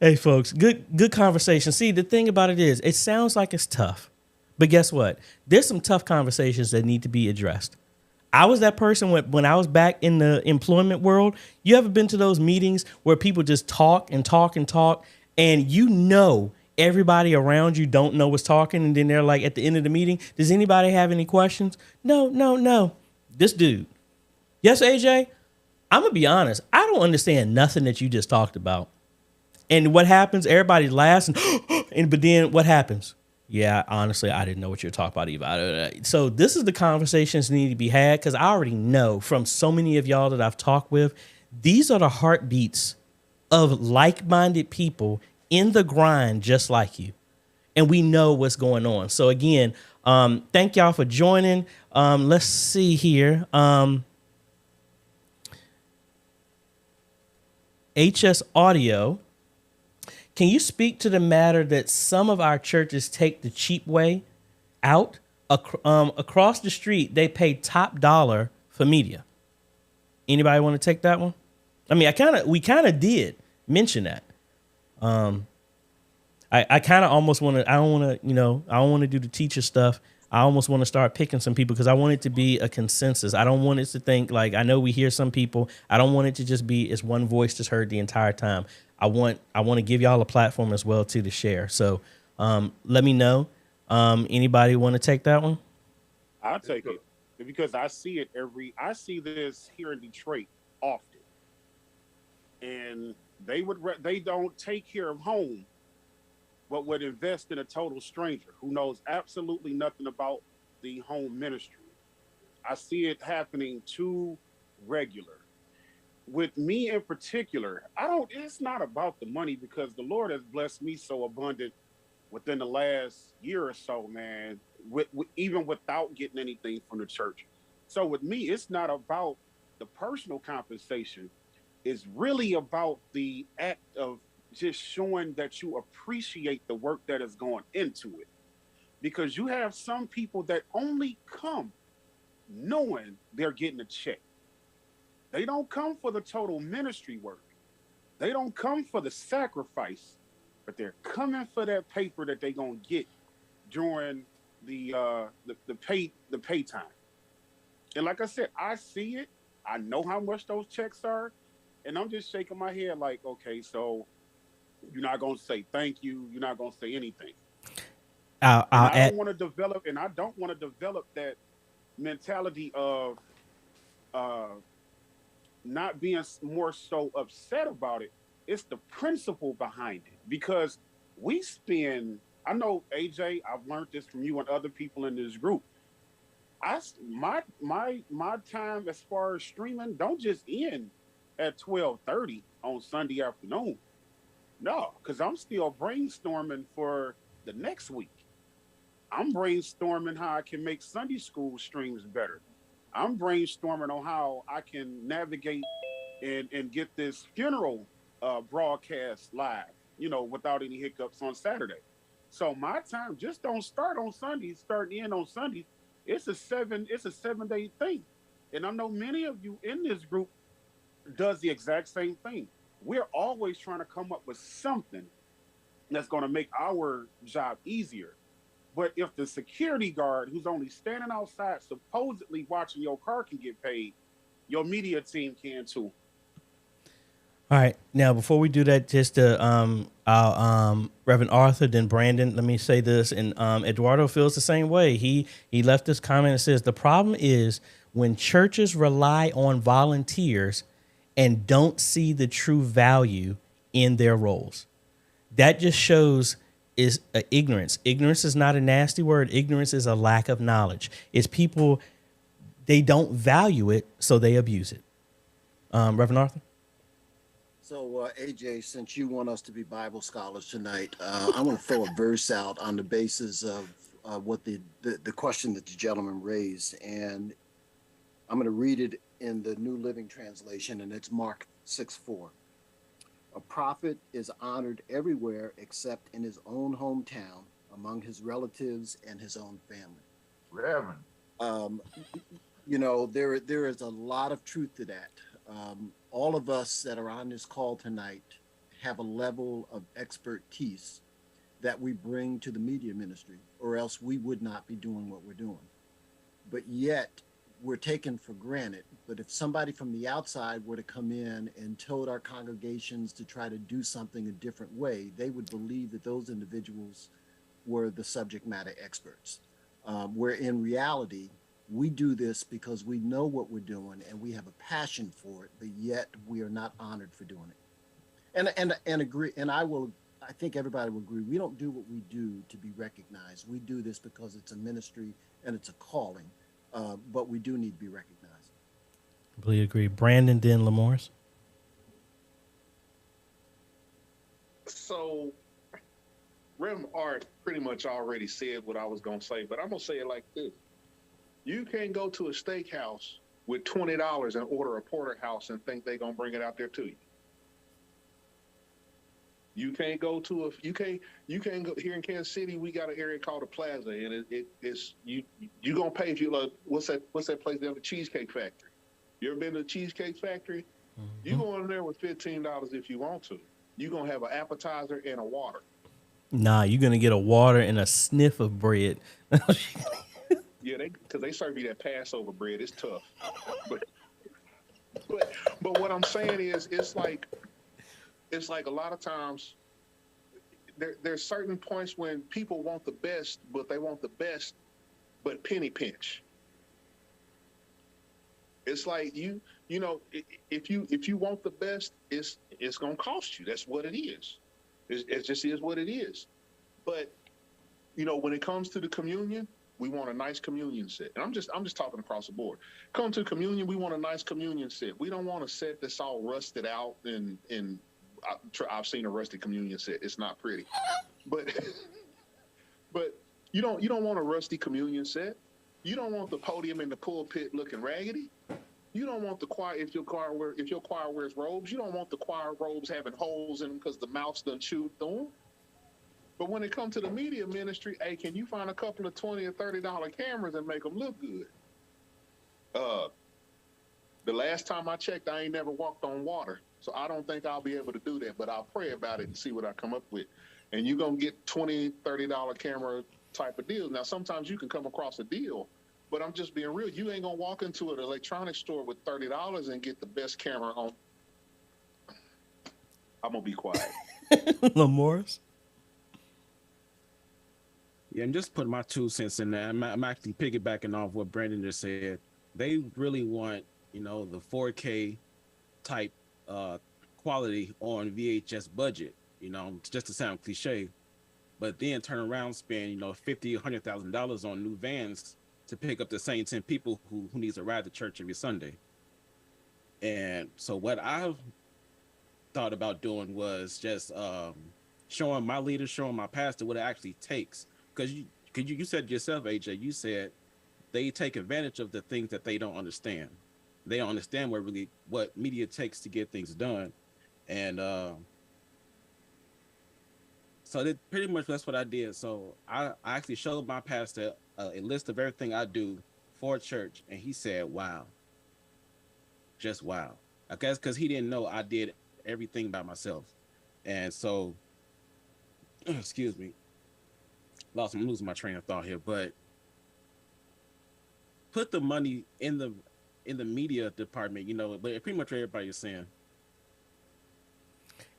S1: Hey, folks, good conversation. See, the thing about it is, it sounds like it's tough, but guess what? There's some tough conversations that need to be addressed. I was that person when I was back in the employment world. You ever been to those meetings where people just talk and talk and talk, and you know everybody around you don't know what's talking, and then they're like at the end of the meeting, does anybody have any questions? No. This dude. Yes, AJ, I'm going to be honest. I don't understand nothing that you just talked about. And what happens? Everybody laughs, but then what happens? Yeah, honestly, I didn't know what you're talking about either. So this is the conversations that need to be had, because I already know from so many of y'all that I've talked with, these are the heartbeats of like-minded people in the grind just like you. And we know what's going on. So again, thank y'all for joining. Let's see here. HS Audio. Can you speak to the matter that some of our churches take the cheap way out? Across the street, they pay top dollar for media. Anybody want to take that one? I mean, we kind of did mention that. I kind of almost want to. I don't want to do the teacher stuff. I almost want to start picking some people because I want it to be a consensus. I don't want it to think like, I know we hear some people. I don't want it to just be it's one voice just heard the entire time. I want to give y'all a platform as well too to share. So let me know. Anybody want to take that one?
S9: I'll take it because I see this here in Detroit often, and they don't take care of home, but would invest in a total stranger who knows absolutely nothing about the home ministry. I see it happening too regular. With me in particular, it's not about the money because the Lord has blessed me so abundant within the last year or so, man, even without getting anything from the church. So with me, it's not about the personal compensation. It's really about the act of just showing that you appreciate the work that is going into it. Because you have some people that only come knowing they're getting a check. They don't come for the total ministry work. They don't come for the sacrifice, but they're coming for that paper that they're gonna get during the pay time. And like I said, I see it. I know how much those checks are, and I'm just shaking my head like, okay, so you're not gonna say thank you. You're not gonna say anything. I don't want to develop that mentality of not being more so upset about it. It's the principle behind it, because I know AJ, I've learned this from you and other people in this group. My time as far as streaming don't just end at 12:30 on Sunday afternoon. No, because I'm still brainstorming for the next week. I'm brainstorming how I can make Sunday school streams better. I'm brainstorming on how I can navigate and get this funeral broadcast live, without any hiccups on Saturday. So my time just don't start on Sundays, start and end on Sundays. It's a 7-day thing. And I know many of you in this group does the exact same thing. We're always trying to come up with something that's going to make our job easier. But if the security guard who's only standing outside supposedly watching your car can get paid, your media team can too.
S1: All right. Now, before we do that, just Reverend Arthur, then Brandon, let me say this. And Eduardo feels the same way. He left this comment and says, the problem is when churches rely on volunteers and don't see the true value in their roles. That just shows is ignorance. Ignorance is not a nasty word. Ignorance is a lack of knowledge. It's people, they don't value it, so they abuse it. Reverend Arthur?
S11: So, AJ, since you want us to be Bible scholars tonight, I want to throw a verse out on the basis of what the question that the gentleman raised. And I'm going to read it in the New Living Translation, and it's Mark 6:4. A prophet is honored everywhere except in his own hometown, among his relatives and his own family.
S10: Reverend.
S11: There is a lot of truth to that. All of us that are on this call tonight have a level of expertise that we bring to the media ministry, or else we would not be doing what we're doing. But yet we're taken for granted. But if somebody from the outside were to come in and told our congregations to try to do something a different way, they would believe that those individuals were the subject matter experts. Where in reality, we do this because we know what we're doing and we have a passion for it, but yet we are not honored for doing it. And agree, and I think everybody will agree, we don't do what we do to be recognized. We do this because it's a ministry and it's a calling, but we do need to be recognized.
S1: Completely agree. Brandon, then Lamorris.
S8: So, Reverend Art pretty much already said what I was going to say, but I'm going to say it like this. You can't go to a steakhouse with $20 and order a porterhouse and think they're going to bring it out there to you. You can't go to you can't go here in Kansas City. We got an area called the Plaza, and it's you gonna pay if you love what's that place there, the Cheesecake Factory. You ever been to the Cheesecake Factory? Mm-hmm. You go in there with $15 if you want to. You're gonna have an appetizer and a water.
S1: Nah, you're gonna get a water and a sniff of bread.
S8: Yeah, because they serve you that Passover bread. It's tough, but what I'm saying is, it's like a lot of times there's certain points when people want the best, but they want the best, but penny pinch. It's like you know, if you want the best, it's gonna cost you. That's what it is. It just is what it is. But you know, when it comes to the communion, we want a nice communion set. And I'm just talking across the board. Come to communion, we want a nice communion set. We don't want a set that's all rusted out and I've seen a rusty communion set. It's not pretty, but you don't want a rusty communion set. You don't want the podium in the pulpit looking raggedy. You don't want the choir if your choir wears robes. You don't want the choir robes having holes in them because the mouth's done chewed through them. But when it comes to the media ministry, hey, can you find a couple of $20 or $30 cameras and make them look good? The last time I checked, I ain't never walked on water. So I don't think I'll be able to do that, but I'll pray about it and see what I come up with. And you're going to get $20, $30 camera type of deals. Now, sometimes you can come across a deal, but I'm just being real. You ain't going to walk into an electronics store with $30 and get the best camera on. I'm going to be quiet.
S1: Lamorris?
S12: Yeah, and just put my 2 cents in there. I'm actually piggybacking off what Brandon just said. They really want, the 4K type quality on VHS budget, just to sound cliche, but then turn around, spend, $50,000, $100,000 on new vans to pick up the same 10 people who needs to ride to church every Sunday. And so what I've thought about doing was just showing my leaders, showing my pastor what it actually takes. Because you said yourself, AJ, you said they take advantage of the things that they don't understand. They don't understand what media takes to get things done. And so pretty much that's what I did. So I actually showed my pastor a list of everything I do for church. And he said, wow. Just wow. I guess because he didn't know I did everything by myself. And so, excuse me. I'm losing my train of thought here, but put the money in the media department, but pretty much everybody is saying.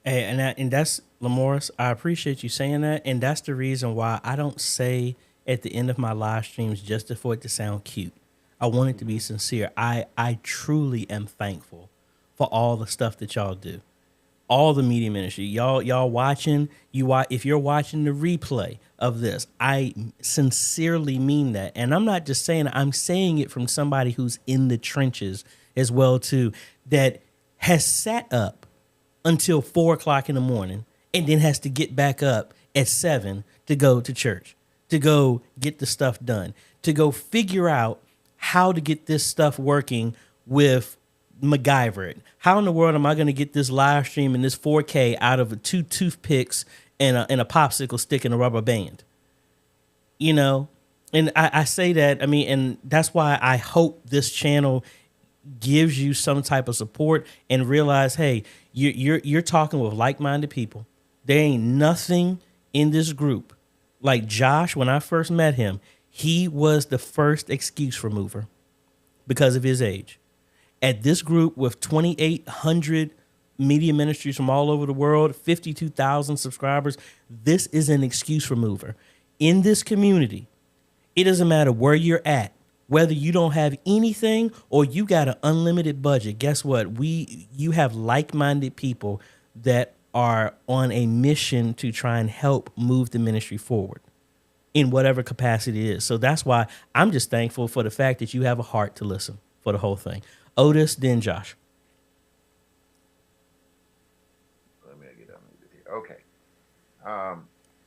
S1: Hey, and that's Lamorris. I appreciate you saying that, and that's the reason why I don't say at the end of my live streams just for it to sound cute. I want it to be sincere. I truly am thankful for all the stuff that y'all do, all the media ministry. Y'all watching. If you're watching the replay of this, I sincerely mean that, and I'm not just saying it, I'm saying it from somebody who's in the trenches as well too, that has sat up until 4:00 in the morning and then has to get back up at 7 to go to church, to go get the stuff done, to go figure out how to get this stuff working with MacGyver it. How in the world am I going to get this live stream and this 4K out of 2 toothpicks and a popsicle stick and a rubber band? And I say that, and that's why I hope this channel gives you some type of support and realize, hey, You're talking with like-minded people. There ain't nothing in this group. Like Josh, when I first met him, he was the first excuse remover because of his age. At this group with 2,800 media ministries from all over the world, 52,000 subscribers, this is an excuse remover. In this community, it doesn't matter where you're at, whether you don't have anything or you got an unlimited budget. Guess what? You have like-minded people that are on a mission to try and help move the ministry forward in whatever capacity it is. So that's why I'm just thankful for the fact that you have a heart to listen for the whole thing. Otis, then Josh.
S10: Let me get unmuted here. Okay.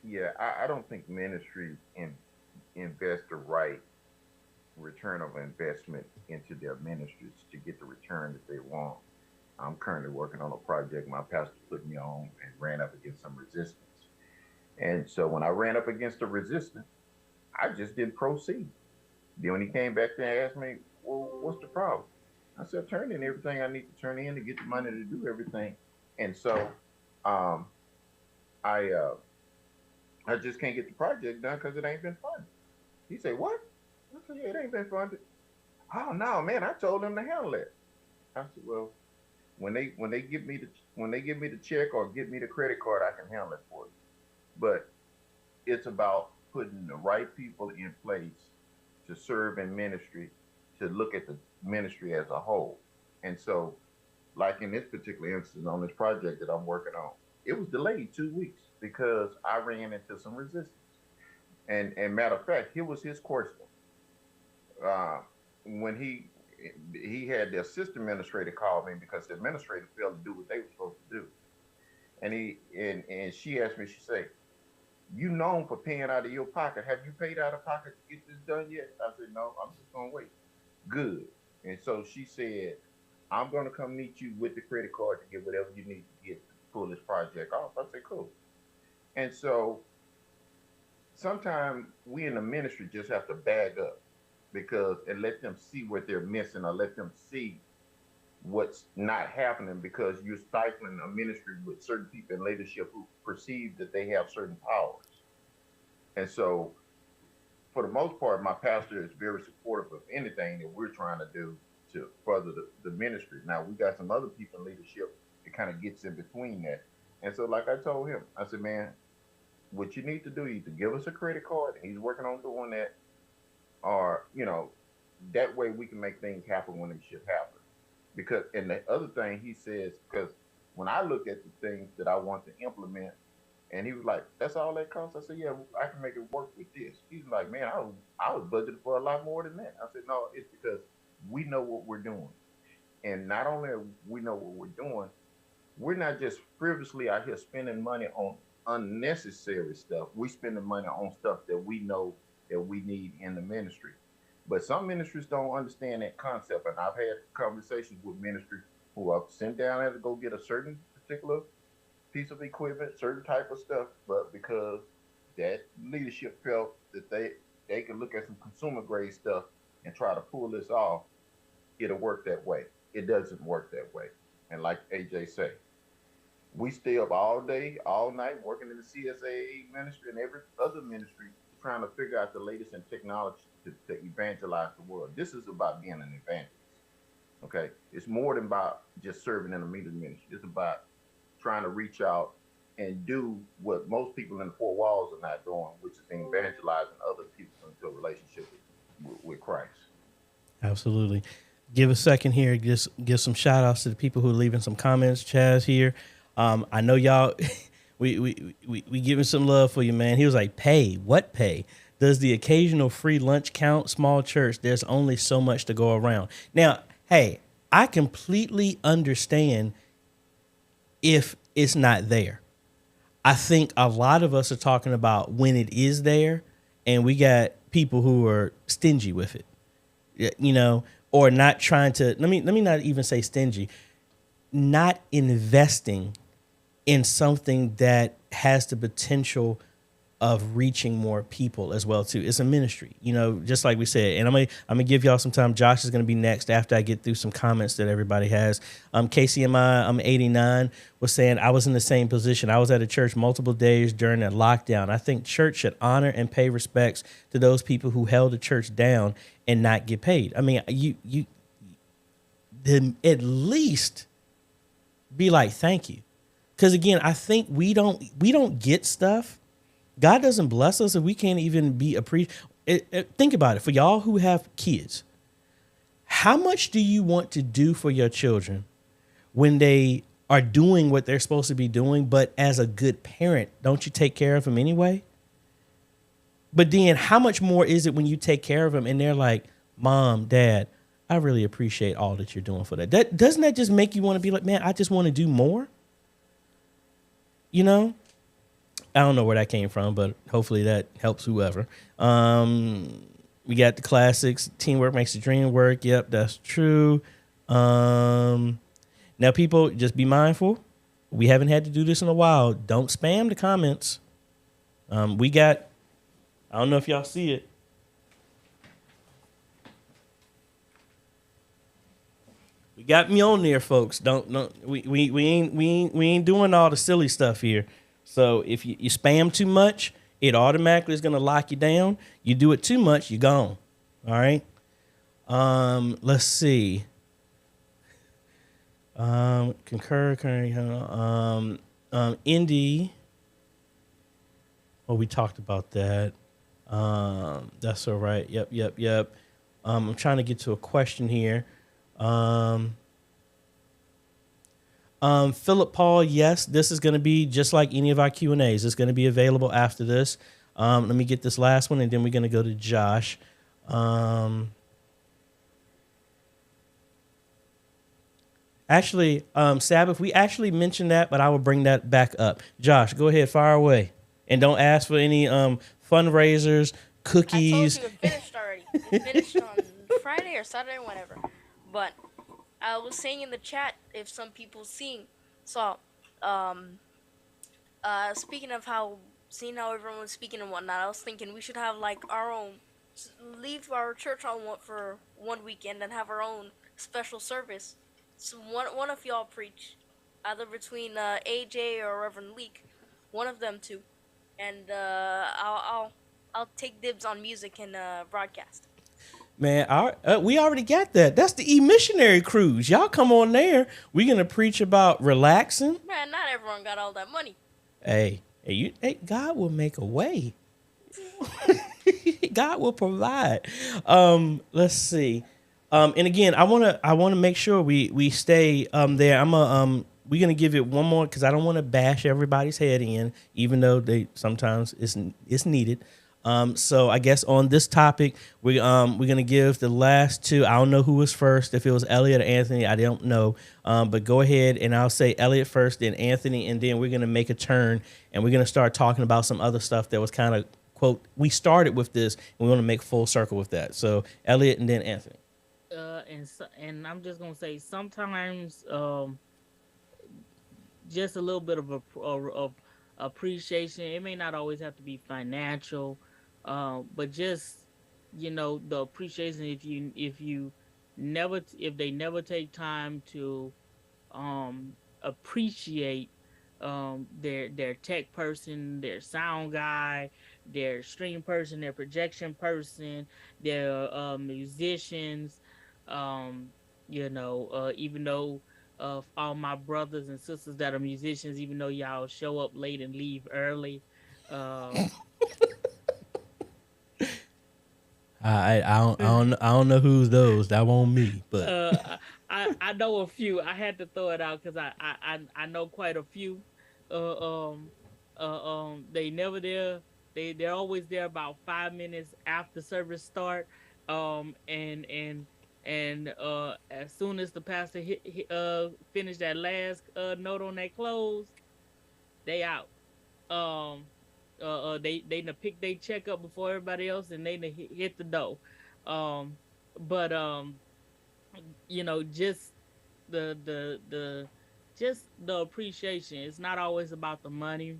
S10: Yeah, I don't think ministries invest the right return of investment into their ministries to get the return that they want. I'm currently working on a project my pastor put me on and ran up against some resistance. And so when I ran up against the resistance, I just didn't proceed. Then when he came back there and asked me, well, what's the problem? I said, turn in everything I need to turn in to get the money to do everything. And so I just can't get the project done because it ain't been funded. He said, what? I said, yeah, it ain't been funded. Oh no, man, I told them to handle it. I said, well, when they give me the check or give me the credit card, I can handle it for you. But it's about putting the right people in place to serve in ministry, to look at the ministry as a whole. And so, like in this particular instance on this project that I'm working on, it was delayed 2 weeks because I ran into some resistance. And matter of fact, here was his question. When he had the assistant administrator call me because the administrator failed to do what they were supposed to do. And she asked me, she said, you known for paying out of your pocket. Have you paid out of pocket to get this done yet? I said, no, I'm just going to wait. Good. And so she said, I'm going to come meet you with the credit card to get whatever you need to get to pull this project off. I said, cool. And so sometimes we in the ministry just have to bag up and let them see what they're missing or let them see what's not happening because you're stifling a ministry with certain people in leadership who perceive that they have certain powers. And so for the most part, my pastor is very supportive of anything that we're trying to do to further the ministry. Now, we got some other people in leadership that kind of gets in between that. And so like I told him, I said, man, what you need to do is to give us a credit card. He's working on doing that. Or, that way we can make things happen when they should happen. Because, and the other thing he says, because when I look at the things that I want to implement, and he was like, that's all that costs? I said, yeah, I can make it work with this. He's like, man, I was budgeted for a lot more than that. I said, no, it's because we know what we're doing. And not only we know what we're doing, we're not just frivolously out here spending money on unnecessary stuff. We spending money on stuff that we know that we need in the ministry. But some ministries don't understand that concept. And I've had conversations with ministries who are sent down there to go get a certain particular piece of equipment, certain type of stuff, but because that leadership felt that they can look at some consumer grade stuff and try to pull this off, it'll work that way. It doesn't work that way. And like AJ say, we stay up all day, all night, working in the CSAA ministry and every other ministry, trying to figure out the latest in technology to evangelize the world. This is about being an evangelist. Okay, it's more than about just serving in a media ministry. It's about trying to reach out and do what most people in the four walls are not doing, which is evangelizing other people into a relationship with Christ.
S1: Absolutely. Give a second here. Just give some shout outs to the people who are leaving some comments. Chaz here. I know y'all, we giving some love for you, man. He was like, pay, what pay? Does the occasional free lunch count? Small church, there's only so much to go around. Now, hey, I completely understand if it's not there. I think a lot of us are talking about when it is there, and we got people who are stingy with it, or not trying to, let me not even say stingy, not investing in something that has the potential of reaching more people as well too. It's a ministry, you know, just like we said. And I'm gonna give y'all some time. Josh is gonna be next after I get through some comments that everybody has. KCMI 89 was saying, I was in the same position. I was at a church multiple days during a lockdown. I think church should honor and pay respects to those people who held the church down and not get paid. I mean, you then at least be like, thank you. Because again, I think we don't get stuff. God doesn't bless us if we can't even be think about it. For y'all who have kids, how much do you want to do for your children when they are doing what they're supposed to be doing? But as a good parent, don't you take care of them anyway? But then how much more is it when you take care of them and they're like, Mom, Dad, I really appreciate all that you're doing for that. Doesn't that just make you want to be like, man, I just want to do more? You know? I don't know where that came from, but hopefully that helps whoever. We got the classics. Teamwork makes the dream work. Yep, that's true. Now, people, just be mindful. We haven't had to do this in a while. Don't spam the comments. We got, I don't know if y'all see it. We got me on there, folks. We ain't doing all the silly stuff here. So if you spam too much, it automatically is going to lock you down. You do it too much, you're gone. All right. Let's see. Concur. Indy. Oh, we talked about that. That's all right. Yep. I'm trying to get to a question here. Philip Paul, yes, this is going to be just like any of our Q&As. It's going to be available after this. Let me get this last one, and then we're going to go to Josh. Actually, Sabbath, we actually mentioned that, but I will bring that back up. Josh, go ahead, fire away. And don't ask for any fundraisers, cookies.
S2: I told you it finished already. It finished on Friday or Saturday, whatever. But I was saying in the chat, if some people saw, speaking of seeing how everyone was speaking and whatnot, I was thinking we should have like our own, leave our church on for one weekend and have our own special service. So one of y'all preach, either between AJ or Reverend Leek, one of them two, and I'll take dibs on music and broadcast.
S1: Man, we already got that. That's the E-Missionary Cruise. Y'all come on there. We're going to preach about relaxing.
S2: Man, not everyone got all that money.
S1: Hey, God will make a way. God will provide. Let's see. And again, I want to make sure we stay there. We're going to give it one more because I don't want to bash everybody's head in, even though sometimes it's needed. So I guess on this topic, we're gonna give the last two. I don't know who was first. If it was Elliot or Anthony, I don't know. But go ahead and I'll say Elliot first, then Anthony, and then we're gonna make a turn and we're gonna start talking about some other stuff that was kind of quote. We started with this, and we want to make full circle with that. So Elliot and then Anthony.
S4: And I'm just gonna say sometimes just a little bit of appreciation. It may not always have to be financial. But just, the appreciation if they never take time to appreciate their tech person, their sound guy, their stream person, their projection person, their musicians, even though all my brothers and sisters that are musicians, even though y'all show up late and leave early.
S1: I don't know who's those. That won't me, but
S4: I know a few. I had to throw it out because I know quite a few. They never there. They're always there about 5 minutes after service start. And as soon as the pastor finish that last note on that close, they out. They pick their check up before everybody else, and they hit the door. Just the appreciation. It's not always about the money,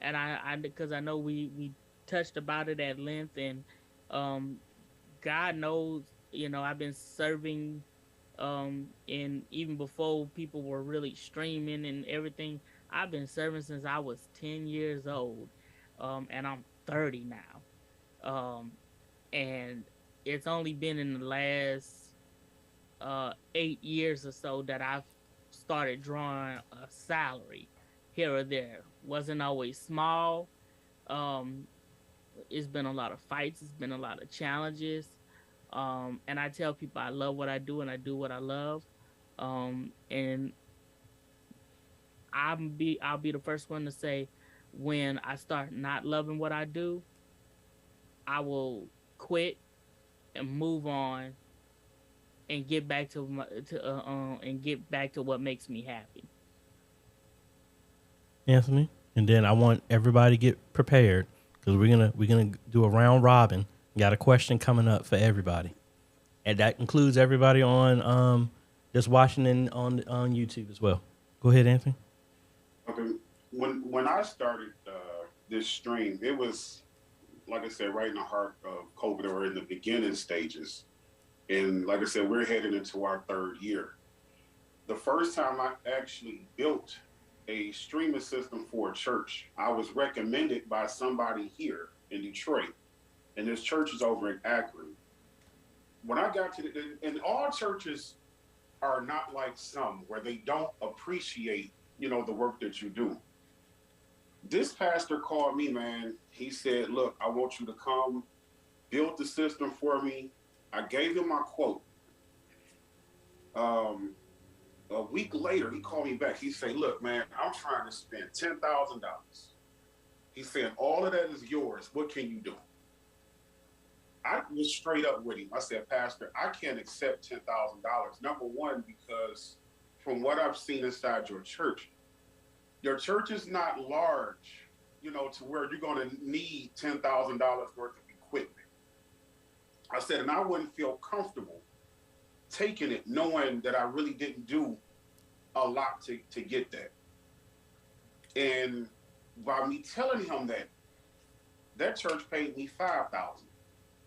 S4: and I because I know we touched about it at length, and God knows, I've been serving, and even before people were really streaming and everything, I've been serving since I was 10 years old, and I'm 30 now, and it's only been in the last 8 years or so that I've started drawing a salary here or there. Wasn't always small. Um, it's been a lot of fights. It's been a lot of challenges. And I tell people I love what I do and I do what I love. And I'll be the first one to say, when I start not loving what I do, I will quit and move on and get back to what makes me happy.
S1: Anthony, and then I want everybody to get prepared because we're gonna do a round robin. Got a question coming up for everybody, and that includes everybody on that's watching on YouTube as well. Go ahead, Anthony.
S9: Okay. When I started this stream, it was, like I said, right in the heart of COVID, or in the beginning stages. And like I said, we're heading into our 3rd year. The first time I actually built a streaming system for a church, I was recommended by somebody here in Detroit. And this church is over in Akron. When I got to and all churches are not like some where they don't appreciate, the work that you do. This pastor called me, man. He said, look, I want you to come build the system for me. I gave him my quote. A week later, he called me back. He said, look, man, I'm trying to spend $10,000. He said, all of that is yours. What can you do? I was straight up with him. I said, Pastor, I can't accept $10,000. Number one, because from what I've seen inside your church is not large, to where you're going to need $10,000 worth of equipment. I said, and I wouldn't feel comfortable taking it knowing that I really didn't do a lot to get that. And by me telling him that church paid me $5,000.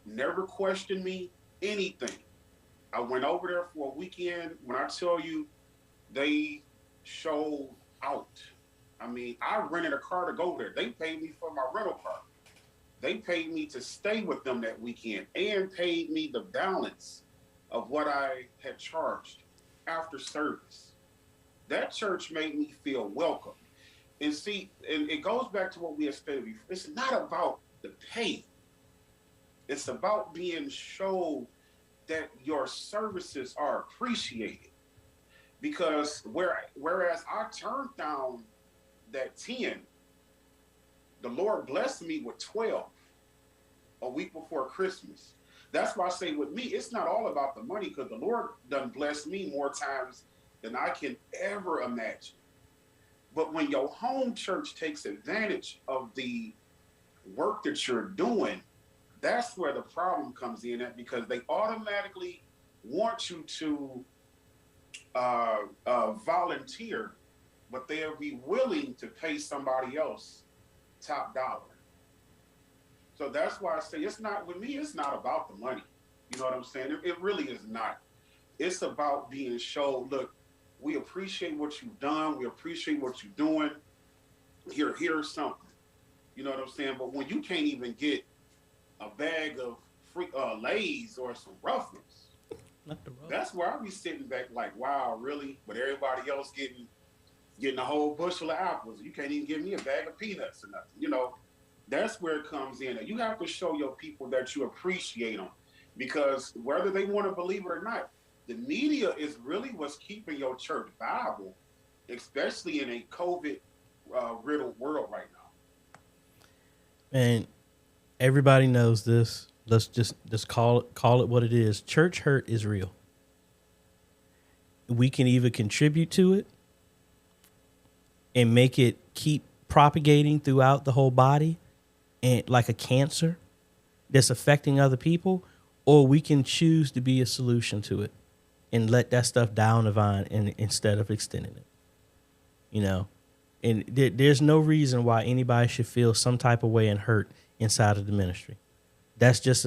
S9: Never questioned me, anything. I went over there for a weekend. When I tell you, they showed out. I mean, I rented a car to go there. They paid me for my rental car. They paid me to stay with them that weekend and paid me the balance of what I had charged after service. That church made me feel welcome. And see, and it goes back to what we have stated before. It's not about the pay. It's about being showed that your services are appreciated. Because whereas I turned down that 10, the Lord blessed me with 12 a week before Christmas. That's why I say with me, it's not all about the money, because the Lord done blessed me more times than I can ever imagine. But when your home church takes advantage of the work that you're doing, that's where the problem comes in at, because they automatically want you to volunteer, but they'll be willing to pay somebody else top dollar. So that's why I say it's not, with me, it's not about the money. You know what I'm saying? It really is not. It's about being shown, look, we appreciate what you've done. We appreciate what you're doing. Here's something. You know what I'm saying? But when you can't even get a bag of free Lay's or some Ruffles, that's where I be sitting back like, wow, really? But everybody else getting a whole bushel of apples. You can't even give me a bag of peanuts or nothing. That's where it comes in. You have to show your people that you appreciate them, because whether they want to believe it or not, the media is really what's keeping your church viable, especially in a COVID riddled world right now.
S1: And everybody knows this. Let's just call it what it is. Church hurt is real. We can either contribute to it and make it keep propagating throughout the whole body, and like a cancer that's affecting other people, or we can choose to be a solution to it and let that stuff die on the vine instead of extending it. And there's no reason why anybody should feel some type of way and hurt inside of the ministry. That's just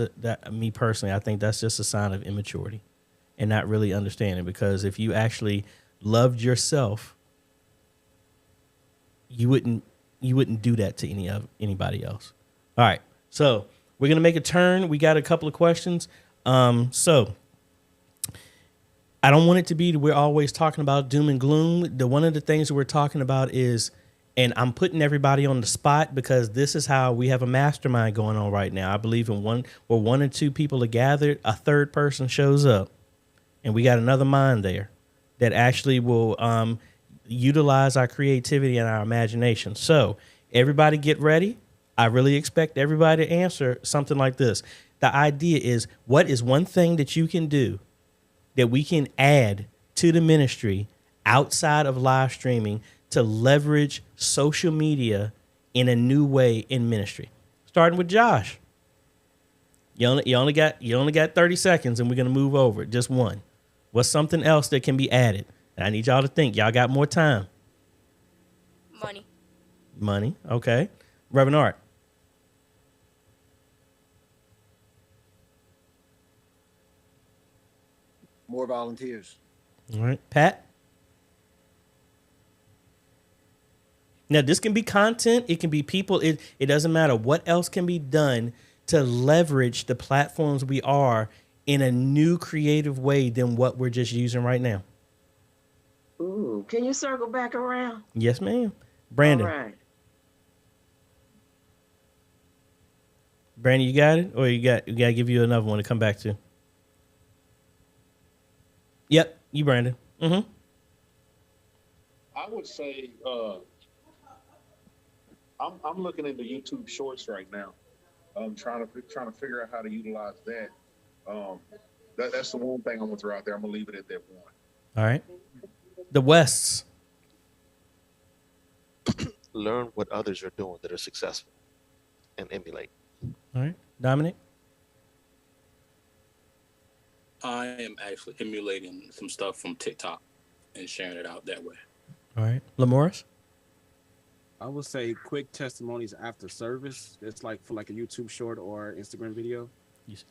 S1: me personally. I think that's just a sign of immaturity and not really understanding. Because if you actually loved yourself, you wouldn't do that to anybody else. All right, so we're gonna make a turn. We got a couple of questions. So I don't want it to be that we're always talking about doom and gloom. One of the things that we're talking about is, and I'm putting everybody on the spot because this is how we have a mastermind going on right now. I believe in where one or two people are gathered, a third person shows up, and we got another mind there that actually will utilize our creativity and our imagination. So everybody get ready. I really expect everybody to answer something like this. The idea is, what is one thing that you can do that we can add to the ministry outside of live streaming to leverage social media in a new way in ministry? Starting with Josh. You only got 30 seconds, and we're gonna move over. Just one. What's something else that can be added? And I need y'all to think. Y'all got more time. Money. Okay. Reverend Art.
S11: More volunteers.
S1: All right. Pat? Now, this can be content. It can be people. It doesn't matter. What else can be done to leverage the platforms we are in a new creative way than what we're just using right now?
S13: Ooh, can you circle back around?
S1: Yes, ma'am. Brandon.
S13: All right.
S1: Brandon, you got it? Or we got to give you another one to come back to? Yep, you, Brandon. Mm-hmm.
S8: I would say I'm looking into YouTube Shorts right now. I'm trying to figure out how to utilize that. That's the one thing I'm gonna throw out there. I'm gonna leave it at that one.
S1: All right. The Wests.
S6: Learn what others are doing that are successful and emulate.
S1: All right. Dominic?
S14: I am actually emulating some stuff from TikTok and sharing it out that way.
S1: All right. Lamorris?
S12: I would say quick testimonies after service. It's like for like a YouTube short or Instagram video.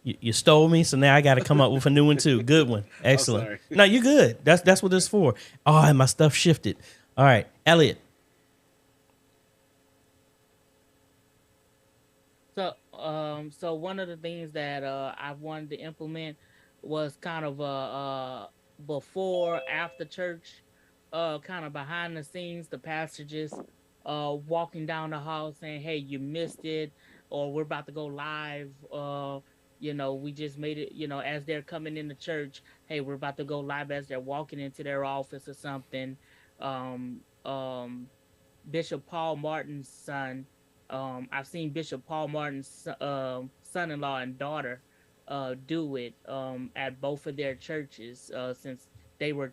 S1: You stole me, so now I got to come up with a new one too. Good one. Excellent.
S12: sorry.
S1: No, you're good. That's what it's for. Oh, and my stuff shifted. All right. Elliot.
S4: So one of the things that I wanted to implement was kind of before, after church, kind of behind the scenes, the pastor just walking down the hall saying, "Hey, you missed it," or "We're about to go live." We just made it. As they're coming into church, "Hey, we're about to go live," as they're walking into their office or something. Bishop Paul Martin's son. I've seen Bishop Paul Martin's son-in-law and daughter do it at both of their churches since they were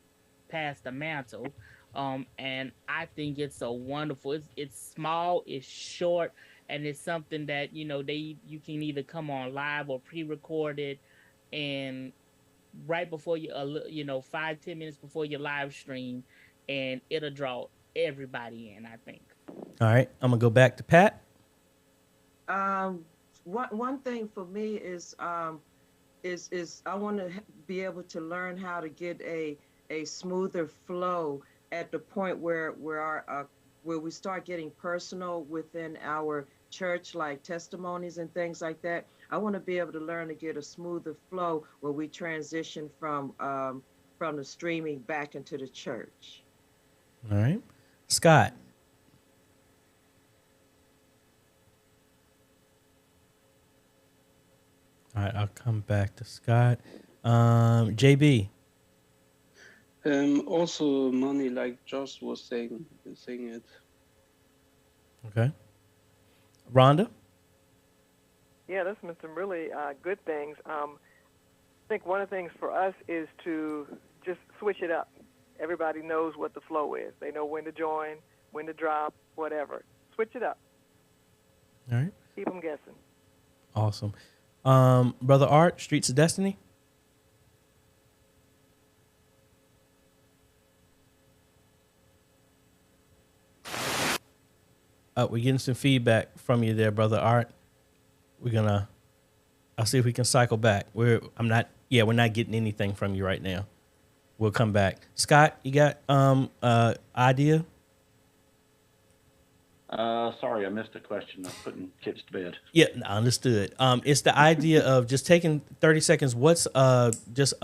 S4: past the mantle. And I think it's so wonderful. It's small, it's short, and it's something that, you can either come on live or pre-recorded, and right before you, 5-10 minutes before your live stream, and it'll draw everybody in, I think.
S1: All right. I'm going to go back to Pat.
S13: One thing for me is I want to be able to learn how to get a smoother flow at the point where we start getting personal within our church, like testimonies and things like that. I want to be able to learn to get a smoother flow where we transition from the streaming back into the church.
S1: All right. Scott. All right, I'll come back to Scott. JB.
S15: Also money, like Josh was saying it.
S1: Okay. Rhonda?
S7: Yeah, there's been some really good things. I think one of the things for us is to just switch it up. Everybody knows what the flow is. They know when to join, when to drop, whatever. Switch it up.
S1: All right.
S7: Keep them guessing.
S1: Awesome. Brother Art, Streets of Destiny. We're getting some feedback from you there, brother Art. I'll see if we can cycle back. We're not getting anything from you right now. We'll come back. Scott, you got idea?
S16: Sorry, I missed a question. I'm putting kids to bed.
S1: Yeah, understood. It's the idea of just taking 30 seconds. What's just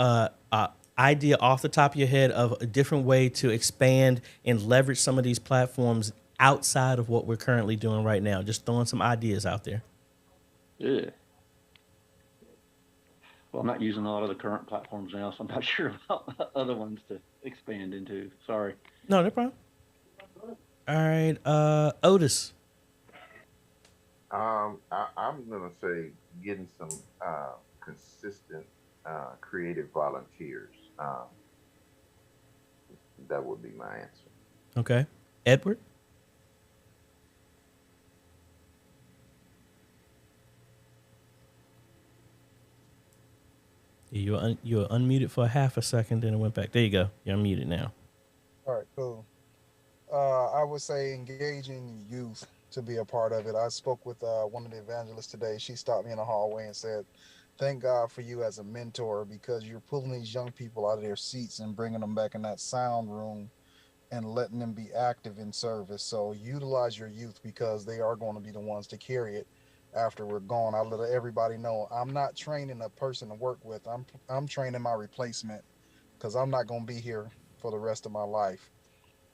S1: idea off the top of your head of a different way to expand and leverage some of these platforms outside of what we're currently doing right now? Just throwing some ideas out there.
S16: Yeah. Well, I'm not using a lot of the current platforms now, so I'm not sure about other ones to expand into. Sorry.
S1: No problem. All right, Otis.
S10: I'm gonna say getting some consistent creative volunteers. That would be my answer.
S1: Okay, Edward. You were unmuted for half a second, then it went back. There you go. You're unmuted now.
S17: All right, cool. I would say engaging youth to be a part of it. I spoke with one of the evangelists today. She stopped me in the hallway and said, thank God for you as a mentor, because you're pulling these young people out of their seats and bringing them back in that sound room and letting them be active in service. So utilize your youth, because they are going to be the ones to carry it after we're gone. I let everybody know I'm not training a person to work with. I'm training my replacement, because I'm not going to be here for the rest of my life.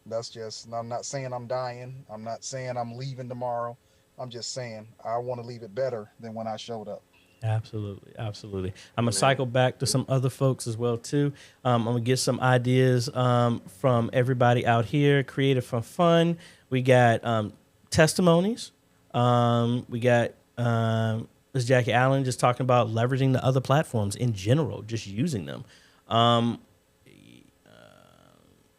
S17: That's just, I'm not saying I'm dying. I'm not saying I'm leaving tomorrow. I'm just saying I want to leave it better than when I showed up.
S1: Absolutely. Absolutely. I'm going to cycle back to some other folks as well, too. I'm going to get some ideas from everybody out here. Creative for Fun. We got testimonies. We got Ms. Jackie Allen just talking about leveraging the other platforms in general, just using them.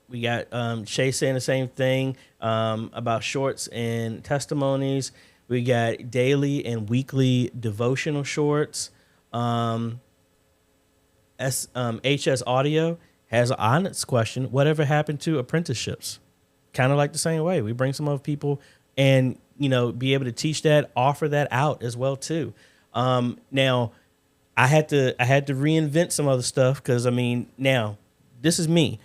S1: We got Shay saying the same thing about shorts and testimonies. We got daily and weekly devotional shorts. HS Audio has an honest question. Whatever happened to apprenticeships? Kind of like the same way. We bring some other people and, be able to teach that, offer that out as well, too. Now, I had to reinvent some other stuff because, now, this is me.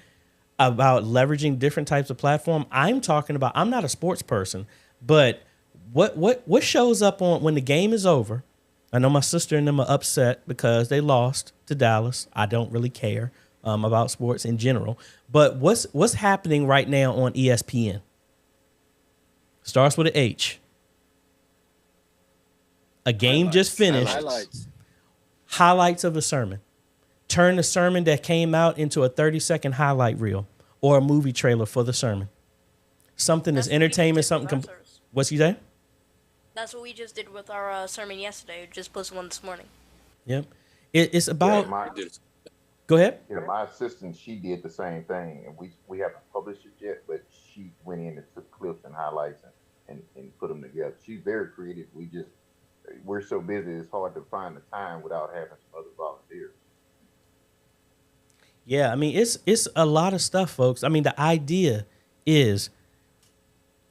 S1: About leveraging different types of platform. I'm talking about, I'm not a sports person, but what shows up on when the game is over? I know my sister and them are upset because they lost to Dallas. I don't really care about sports in general, but what's happening right now on ESPN? Starts with an H. A game just finished. Highlights of a sermon. Turn the sermon that came out into a 30-second highlight reel or a movie trailer for the sermon. Something that's entertainment, something. What's he say?
S2: That's what we just did with our sermon yesterday. We just posted one this morning.
S1: Yep. It's about. Go ahead.
S10: Yeah, my assistant, she did the same thing, and we haven't published it yet, but she went in and took clips and highlights and put them together. She's very creative. We're so busy, it's hard to find the time without having some other volunteers.
S1: Yeah, it's a lot of stuff, folks. The idea is,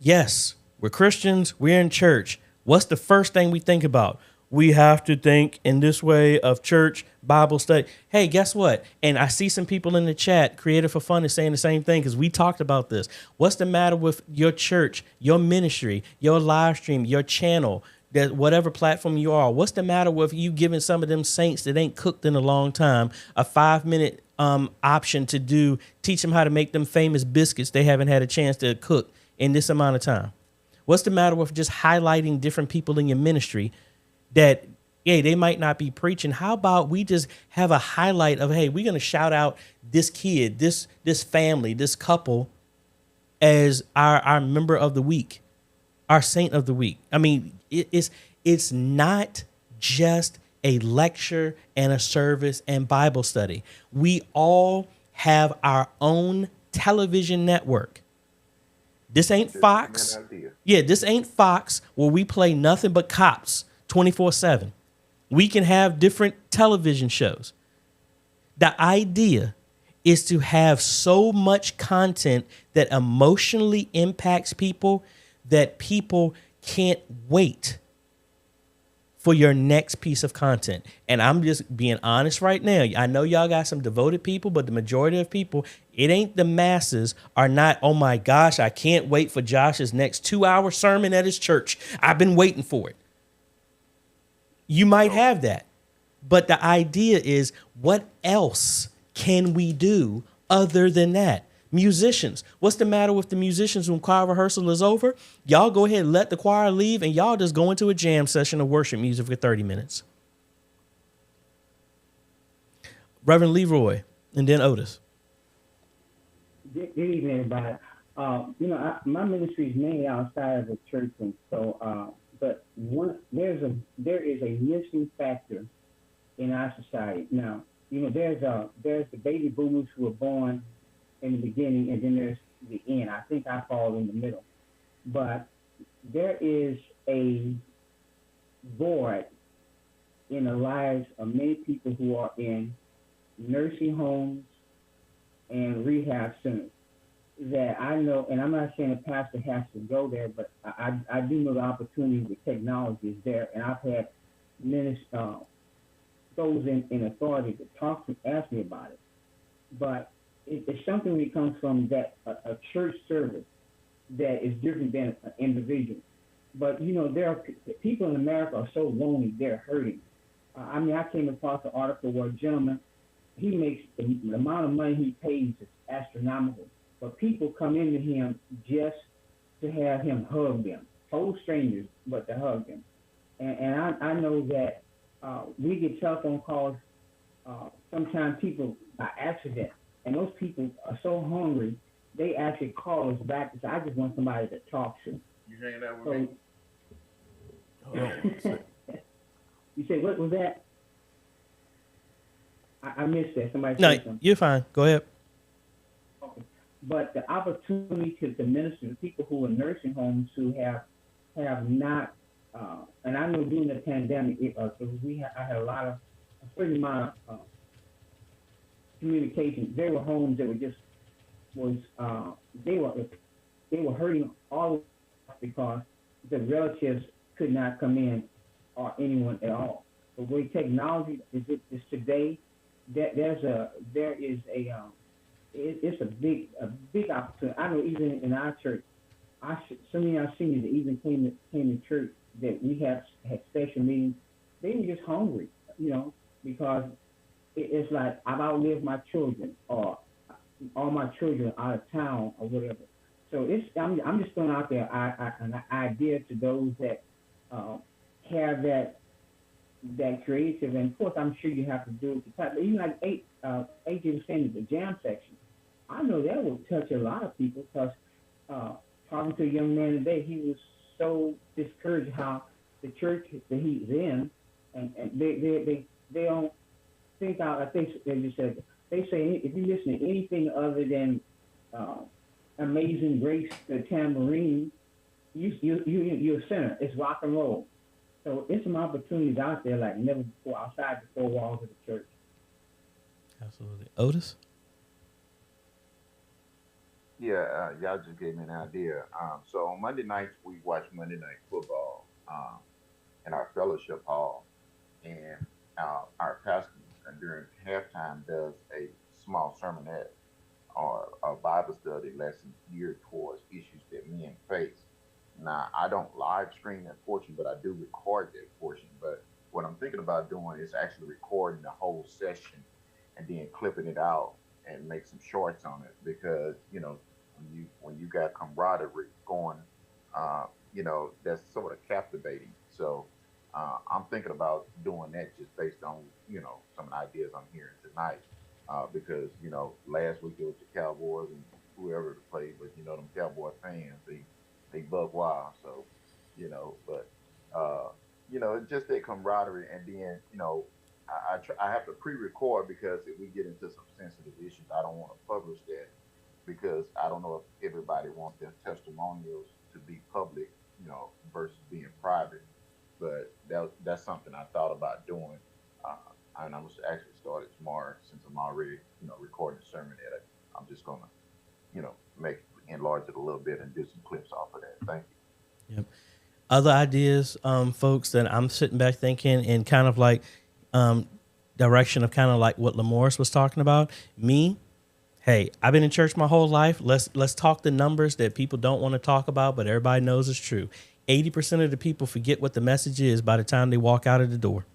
S1: yes, we're Christians, we're in church. What's the first thing we think about? We have to think in this way of church, Bible study. Hey, guess what? And I see some people in the chat, Creative for Fun, is saying the same thing because we talked about this. What's the matter with your church, your ministry, your live stream, your channel? That whatever platform you are, what's the matter with you giving some of them saints that ain't cooked in a long time a 5-minute option to teach them how to make them famous biscuits they haven't had a chance to cook in this amount of time? What's the matter with just highlighting different people in your ministry that, yeah, they might not be preaching? How about we just have a highlight of, hey, we're going to shout out this kid, this family, this couple as our member of the week, our saint of the week. It's not just a lecture and a service and Bible study. We all have our own television network. This ain't Fox. Yeah, this ain't Fox where we play nothing but cops 24/7. We can have different television shows. The idea is to have so much content that emotionally impacts people that people can't wait for your next piece of content. And I'm just being honest right now. I know y'all got some devoted people, but the majority of people, it ain't the masses are not, oh my gosh, I can't wait for Josh's next 2-hour sermon at his church. I've been waiting for it. You might have that. But the idea is, what else can we do other than that? Musicians, what's the matter with the musicians when choir rehearsal is over? Y'all go ahead and let the choir leave and y'all just go into a jam session of worship music for 30 minutes. Reverend Leroy, and then Otis.
S18: Good evening, everybody. My ministry is mainly outside of the church, and so, but there is a missing factor in our society. Now, there's the baby boomers who were born in the beginning, and then there's the end. I think I fall in the middle. But there is a void in the lives of many people who are in nursing homes and rehab centers that I know, and I'm not saying a pastor has to go there, but I do know the opportunity with technology is there, and I've had those in authority to ask me about it. But it's something that comes from that a church service that is different than an individual. But there are people in America are so lonely, they're hurting. I came across an article where a gentleman, he makes the amount of money he pays is astronomical, but people come into him just to have him hug them, total strangers, but to hug them. And I know that we get telephone calls, sometimes people by accident, and those people are so hungry, they actually call us back and say, I just want somebody to talk to.
S10: You hearing that with me?
S18: You say, what was that? I missed that. Somebody
S1: No,
S18: said something.
S1: you're fine. Go ahead.
S18: Okay. But the opportunity to minister to people who are in nursing homes who have not, and I know during the pandemic, I had a certain amount of communication. There were homes that they were hurting all because the relatives could not come in or anyone at all. The way technology is today, it's a big opportunity. I know even in our church, some of our seniors that even came to church that we had special meetings. They were just hungry, because it's like I've outlived my children, or all my children are out of town, or whatever. So I'm just throwing out there an idea to those that have that creative, and of course I'm sure you have to do it. But even like AJ was saying, the jam section, I know that will touch a lot of people because talking to a young man today, he was so discouraged how the church that he's in, and they don't think out. I think they just said, they say if you listen to anything other than Amazing Grace, the tambourine, you're a sinner. It's rock and roll. So there's some opportunities out there like never before outside the four walls of the church.
S1: Absolutely. Otis?
S10: Yeah, y'all just gave me an idea. So on Monday nights, we watch Monday Night Football in our fellowship hall. And our pastor during halftime does a small sermonette or a Bible study lesson geared towards issues that men face. Now, I don't live stream that portion, but I do record that portion. But what I'm thinking about doing is actually recording the whole session and then clipping it out and make some shorts on it, because when you got camaraderie going, that's sort of captivating. So I'm thinking about doing that just based on some ideas I'm hearing tonight, because last week it was the Cowboys and whoever played, but them Cowboy fans, they bug wild. So but it's just that camaraderie, and then I have to pre-record, because if we get into some sensitive issues, I don't want to publish that, because I don't know if everybody wants their testimonials to be public, versus being private. But that's something I thought about doing, and I was actually started tomorrow, since I'm already recording a sermon that I'm just gonna enlarge it a little bit and do some clips off of that. Thank you.
S1: Yep. Other ideas, folks, that I'm sitting back thinking and kind of like direction of kind of like what Lamorris was talking about. Me, hey, I've been in church my whole life. Let's talk the numbers that people don't want to talk about, but everybody knows is true. 80% of the people forget what the message is by the time they walk out of the door.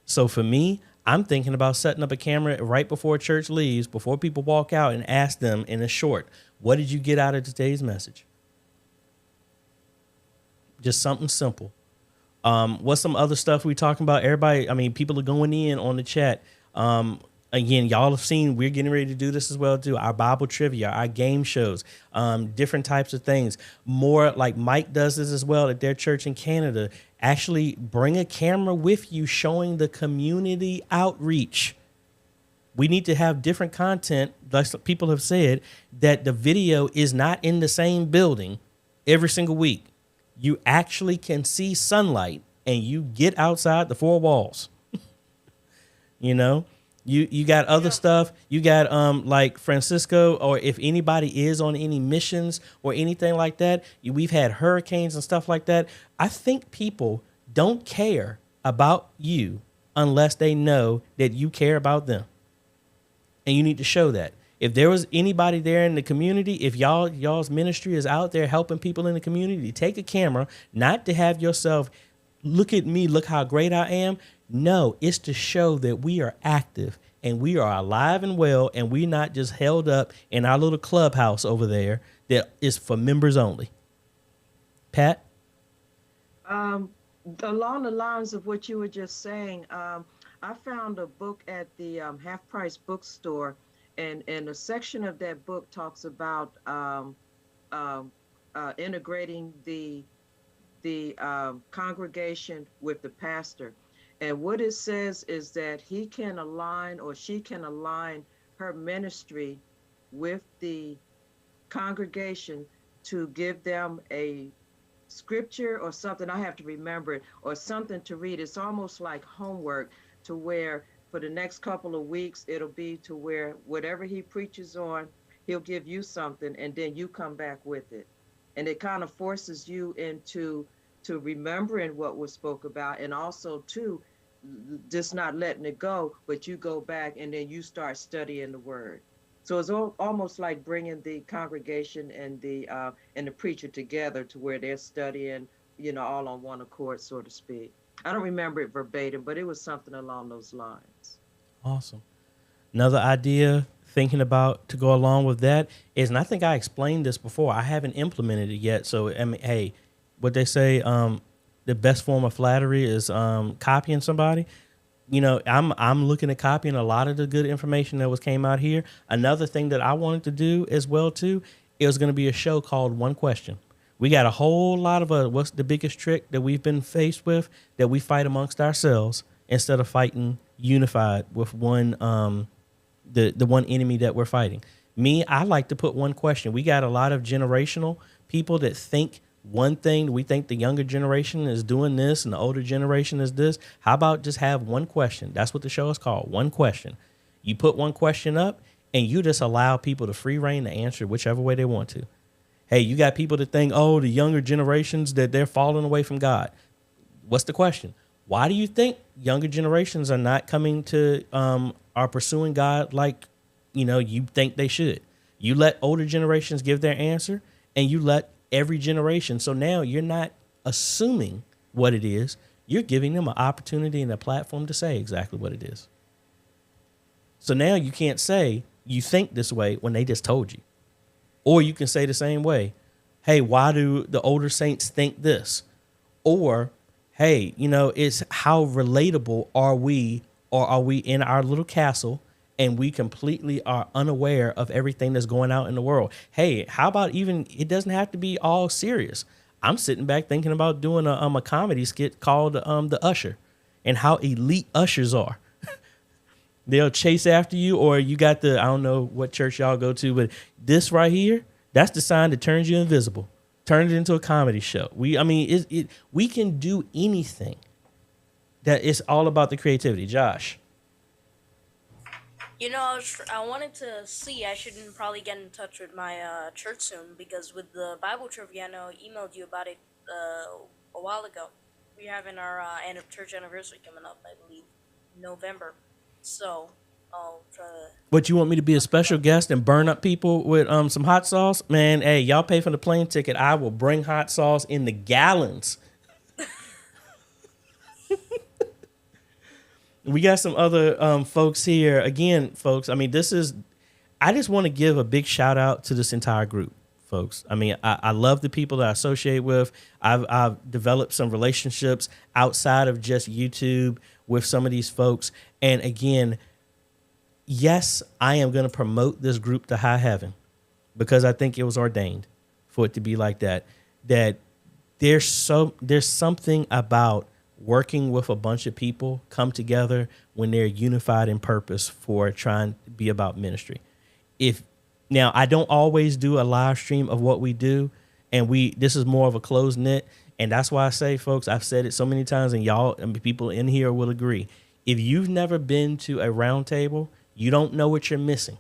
S1: So for me, I'm thinking about setting up a camera right before church leaves, before people walk out, and ask them in a short, what did you get out of today's message? Just something simple. What's some other stuff we talking about? Everybody, I mean, people are going in on the chat. Again, y'all have seen we're getting ready to do this as well too. Our Bible trivia, our game shows, different types of things. More like Mike does this as well at their church in Canada. Actually bring a camera with you showing the community outreach. We need to have different content. Like people have said that the video is not in the same building every single week. You actually can see sunlight and you get outside the four walls. You know, you got other stuff. You got like Francisco, or if anybody is on any missions or anything like that, we've had hurricanes and stuff like that. I think people don't care about you unless they know that you care about them. And you need to show that. If there was anybody there in the community, if y'all's ministry is out there helping people in the community, take a camera, not to have yourself look at me, look how great I am. No, it's to show that we are active and we are alive and well, and we're not just held up in our little clubhouse over there that is for members only. Pat?
S13: Along the lines of what you were just saying, I found a book at the Half Price bookstore, and a section of that book talks about integrating the congregation with the pastor. And what it says is that he can align, or she can align, her ministry with the congregation to give them a scripture or something. I have to remember it, or something to read. It's almost like homework, to where for the next couple of weeks, it'll be to where whatever he preaches on, he'll give you something, and then you come back with it. And it kind of forces you into remembering what was spoke about, and also to just not letting it go, but you go back and then you start studying the word. So it's almost like bringing the congregation and the preacher together to where they're studying, all on one accord, so to speak. I don't remember it verbatim, but it was something along those lines.
S1: Awesome. Another idea thinking about to go along with that is, and I think I explained this before, I haven't implemented it yet. So, I mean, hey, what they say, the best form of flattery is copying somebody. I'm looking at copying a lot of the good information that came out here. Another thing that I wanted to do as well too, it was going to be a show called One Question. We got a whole lot of what's the biggest trick that we've been faced with, that we fight amongst ourselves instead of fighting unified with one the one enemy that we're fighting. Me, I like to put one question. We got a lot of generational people that think one thing. We think the younger generation is doing this and the older generation is this. How about just have one question? That's what the show is called, One Question. You put one question up and you just allow people to free reign to answer whichever way they want to. Hey, you got people that think, oh, the younger generations, that they're falling away from God. What's the question? Why do you think younger generations are not coming to, are pursuing God like, you think they should? You let older generations give their answer, and you let every generation. So now you're not assuming what it is. You're giving them an opportunity and a platform to say exactly what it is. So now you can't say you think this way when they just told you. Or you can say the same way, hey, why do the older saints think this? Or, hey, it's how relatable are we, or are we in our little castle and we completely are unaware of everything that's going out in the world? Hey, how about even, it doesn't have to be all serious. I'm sitting back thinking about doing a comedy skit called The Usher, and how elite ushers are. They'll chase after you, or you got I don't know what church y'all go to, but this right here, that's the sign that turns you invisible. Turn it into a comedy show. We can do anything. That it's all about the creativity. Josh.
S2: I wanted to see, I should probably get in touch with my church soon, because with the Bible trivia, I know I emailed you about it a while ago. We're having our church anniversary coming up, I believe, November. So,
S1: What, you want me to be a special guest and burn up people with some hot sauce? Man, hey, y'all pay for the plane ticket. I will bring hot sauce in the gallons. We got some other folks here. Again, folks, I mean, I just want to give a big shout out to this entire group, folks. I mean, I love the people that I associate with. I've developed some relationships outside of just YouTube with some of these folks. And again, yes, I am going to promote this group to high heaven because I think it was ordained for it to be like that. That there's something about working with a bunch of people come together when they're unified in purpose for trying to be about ministry. Now, I don't always do a live stream of what we do, and this is more of a closed knit, and that's why I say, folks, I've said it so many times, and y'all, people in here will agree. If you've never been to a roundtable, you don't know what you're missing.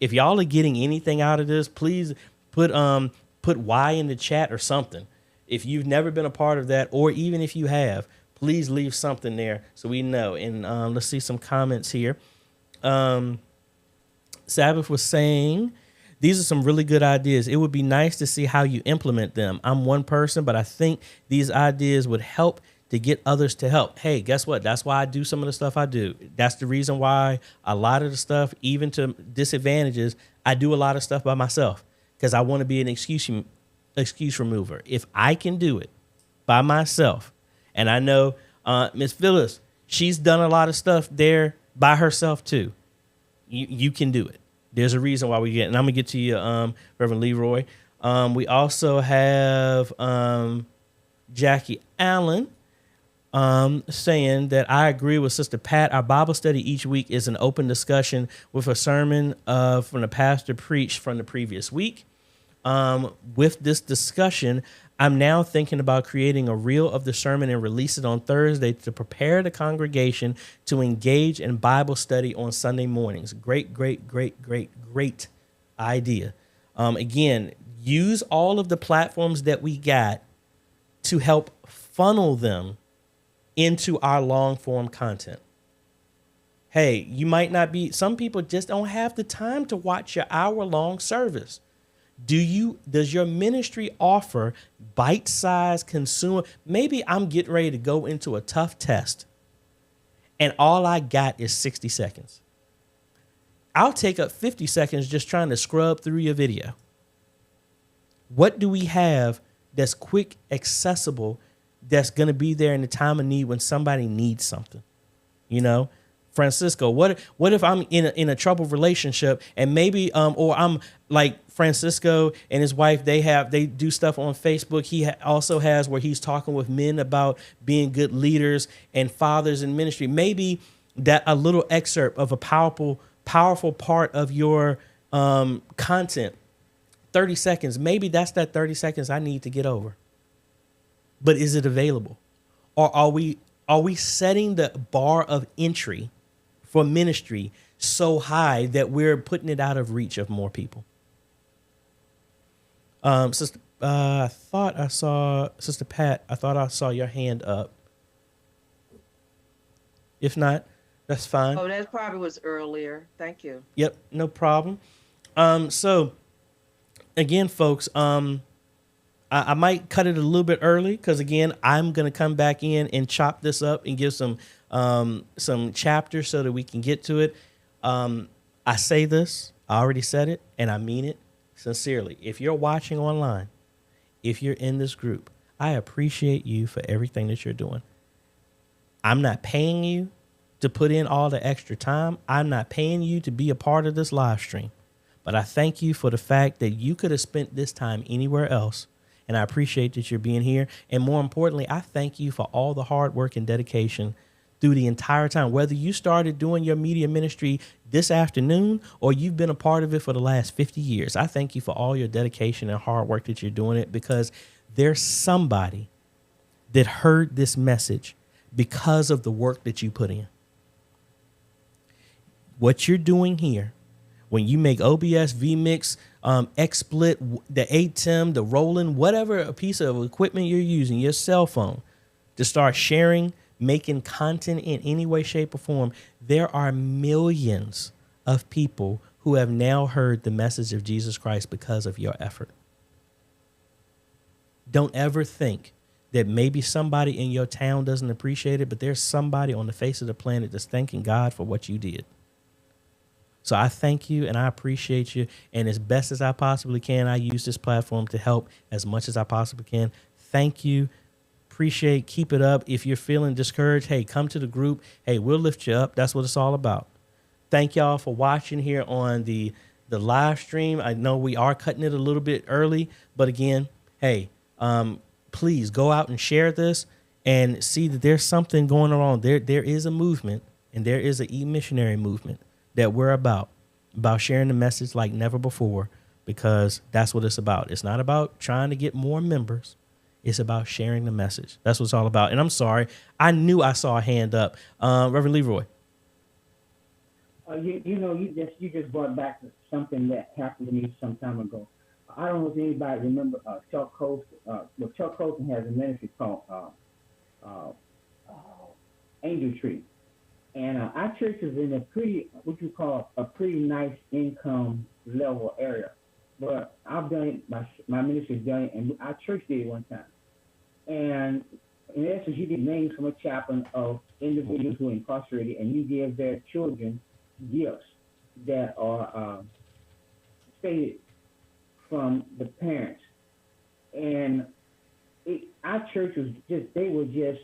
S1: If y'all are getting anything out of this, please put Y in the chat or something. If you've never been a part of that, or even if you have, please leave something there so we know. And let's see some comments here. Sabbath was saying, these are some really good ideas. It would be nice to see how you implement them. I'm one person, but I think these ideas would help to get others to help. Hey, guess what? That's why I do some of the stuff I do. That's the reason why a lot of the stuff, even to disadvantages, I do a lot of stuff by myself because I want to be an excuse remover. If I can do it by myself, and I know Miss Phyllis, she's done a lot of stuff there by herself too. You can do it. There's a reason why we get, and I'm gonna get to you, Reverend Leroy. We also have Jackie Allen saying that I agree with Sister Pat. Our Bible study each week is an open discussion with a sermon from the pastor preached from the previous week. With this discussion, I'm now thinking about creating a reel of the sermon and release it on Thursday to prepare the congregation to engage in Bible study on Sunday mornings. Great idea. Again, use all of the platforms that we got to help funnel them into our long form content. Hey, you might not be, some people just don't have the time to watch your hour-long service. Does your ministry offer bite-sized consumer? Maybe I'm getting ready to go into a tough test and all I got is 60 seconds. I'll take up 50 seconds just trying to scrub through your video. What do we have that's quick, accessible, that's going to be there in the time of need when somebody needs something? You know, Francisco, what if I'm in a troubled relationship and maybe or I'm like Francisco and his wife, they do stuff on Facebook. He also has where he's talking with men about being good leaders and fathers in ministry. Maybe that a little excerpt of a powerful part of your content, 30 seconds, maybe that's that 30 seconds I need to get over. But is it available? Or are we setting the bar of entry for ministry so high that we're putting it out of reach of more people? Sister, I thought I saw Sister Pat. I thought I saw your hand up. If not, that's fine.
S13: Oh, that probably was earlier. Thank you.
S1: Yep, no problem. So again, folks, I might cut it a little bit early because again, I'm gonna come back in and chop this up and give some chapters so that we can get to it. I say this, I already said it, and I mean it sincerely. If you're watching online, if you're in this group, I appreciate you for everything that you're doing. I'm not paying you to put in all the extra time. I'm not paying you to be a part of this live stream, but I thank you for the fact that you could have spent this time anywhere else. And I appreciate that you're being here. And more importantly, I thank you for all the hard work and dedication through the entire time, whether you started doing your media ministry this afternoon or you've been a part of it for the last 50 years. I thank you for all your dedication and hard work that you're doing it, because there's somebody that heard this message because of the work that you put in. What you're doing here, When you make OBS, vMix, XSplit, the ATEM, the Roland, whatever a piece of equipment you're using, your cell phone, to start sharing, making content in any way, shape, or form, there are millions of people who have now heard the message of Jesus Christ because of your effort. Don't ever think that maybe somebody in your town doesn't appreciate it, but there's somebody on the face of the planet that's thanking God for what you did. So I thank you and I appreciate you. And as best as I possibly can, I use this platform to help as much as I possibly can. Thank you. Appreciate. Keep it up. If you're feeling discouraged, hey, come to the group. Hey, we'll lift you up. That's what it's all about. Thank y'all for watching here on the live stream. I know we are cutting it a little bit early, but again, hey, please go out and share this and see that there's something going on. There is a movement, and there is an e-missionary movement that we're about sharing the message like never before, because that's what it's about. It's not about trying to get more members. It's about sharing the message. That's what it's all about. And I'm sorry, I knew I saw a hand up. Reverend Leroy.
S18: You just brought back something that happened to me some time ago. I don't know if anybody remember Chuck Colson. Chuck Colson has a ministry called Angel Tree. And our church is in a pretty, what you call a pretty nice income level area. But I've done it, my ministry's done it, and our church did it one time. And in essence, you get names from a chaplain of individuals who are incarcerated, and you give their children gifts that are stated from the parents. And our church was they were just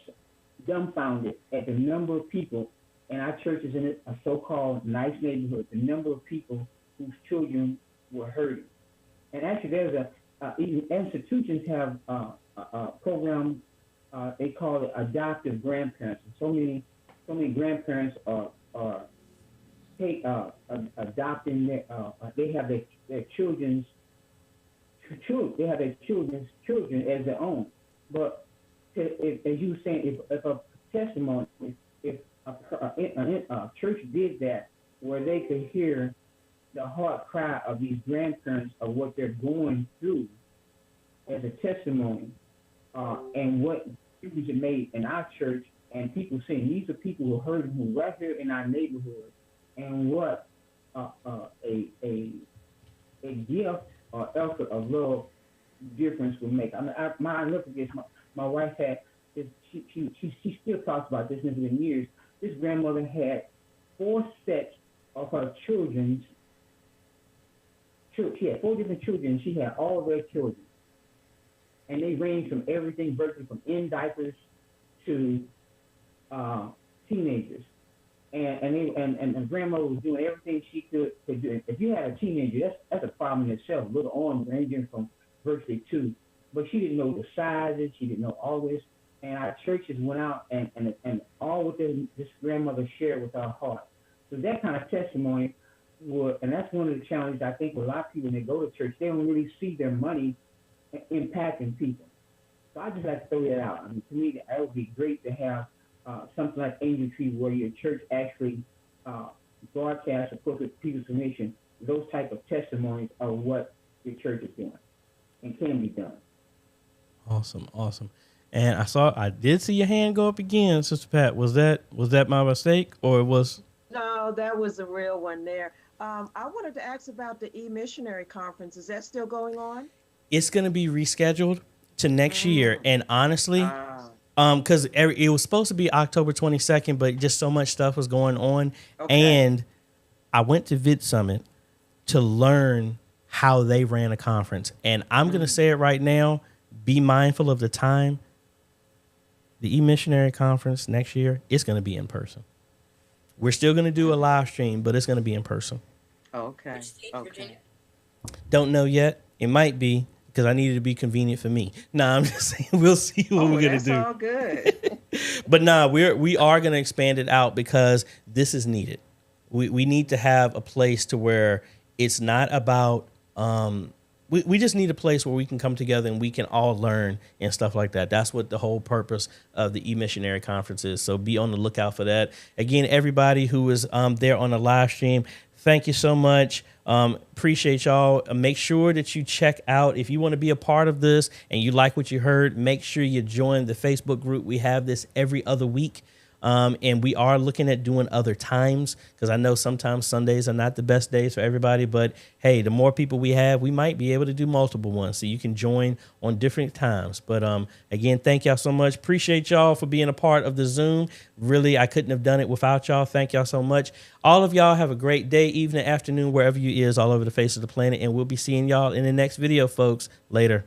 S18: dumbfounded at the number of people. And our church is in a so-called nice neighborhood, the number of people whose children were hurting. And actually, there's even institutions have a program, they call it adoptive grandparents. And so many grandparents are adopting they have their children's children as their own. But as you were saying, if a testimony, if a church did that, where they could hear the heart cry of these grandparents of what they're going through as a testimony, and what difference it made in our church, and people saying these are people who are hurting, who right here in our neighborhood, and what a gift or effort of love difference would make. I mean, I look at this. My wife had this. She still talks about this. It's been years. This grandmother had 4 sets of her children's. She had 4 different children. She had all of their children, and they range from everything, virtually from in diapers to teenagers. And grandmother was doing everything she could do. If you had a teenager, that's a problem in itself. Little arms ranging from virtually 2, but she didn't know the sizes. She didn't know all this. And our churches went out and all what this grandmother shared with our heart. So that kind of testimony would, and that's one of the challenges I think with a lot of people when they go to church, they don't really see their money impacting people. So I just like to throw that out. I mean, to me, that would be great to have something like Angel Tree, where your church actually broadcasts, of course, with people's permission, those type of testimonies of what your church is doing and can be done.
S1: Awesome. And I did see your hand go up again, Sister Pat. Was that my mistake, or it was?
S13: No, that was a real one there. I wanted to ask about the e-missionary conference. Is that still going on?
S1: It's going to be rescheduled to next year. And honestly, because it was supposed to be October 22nd, but just so much stuff was going on. Okay. And I went to Vid Summit to learn how they ran a conference. And I'm going to say it right now, be mindful of the time. The e-missionary conference next year, it's going to be in person. We're still going to do a live stream, but it's going to be in person.
S13: Okay.
S1: Don't know yet. It might be, because I need it to be convenient for me. Nah, I'm just saying we'll see what we're going to do.
S13: That's all good.
S1: But nah, we are going to expand it out because this is needed. We need to have a place to where it's not about we just need a place where we can come together and we can all learn and stuff like that. That's what the whole purpose of the e-missionary conference is. So be on the lookout for that. Again, everybody who is there on the live stream, thank you so much. Appreciate y'all. Make sure that you check out, if you want to be a part of this and you like what you heard, make sure you join the Facebook group. We have this every other week. And we are looking at doing other times, because I know sometimes Sundays are not the best days for everybody. But hey, the more people we have, we might be able to do multiple ones, so you can join on different times. But again, thank y'all so much. Appreciate y'all for being a part of the Zoom. Really, I couldn't have done it without y'all. Thank y'all so much. All of y'all have a great day, evening, afternoon, wherever you is all over the face of the planet. And we'll be seeing y'all in the next video, folks. Later.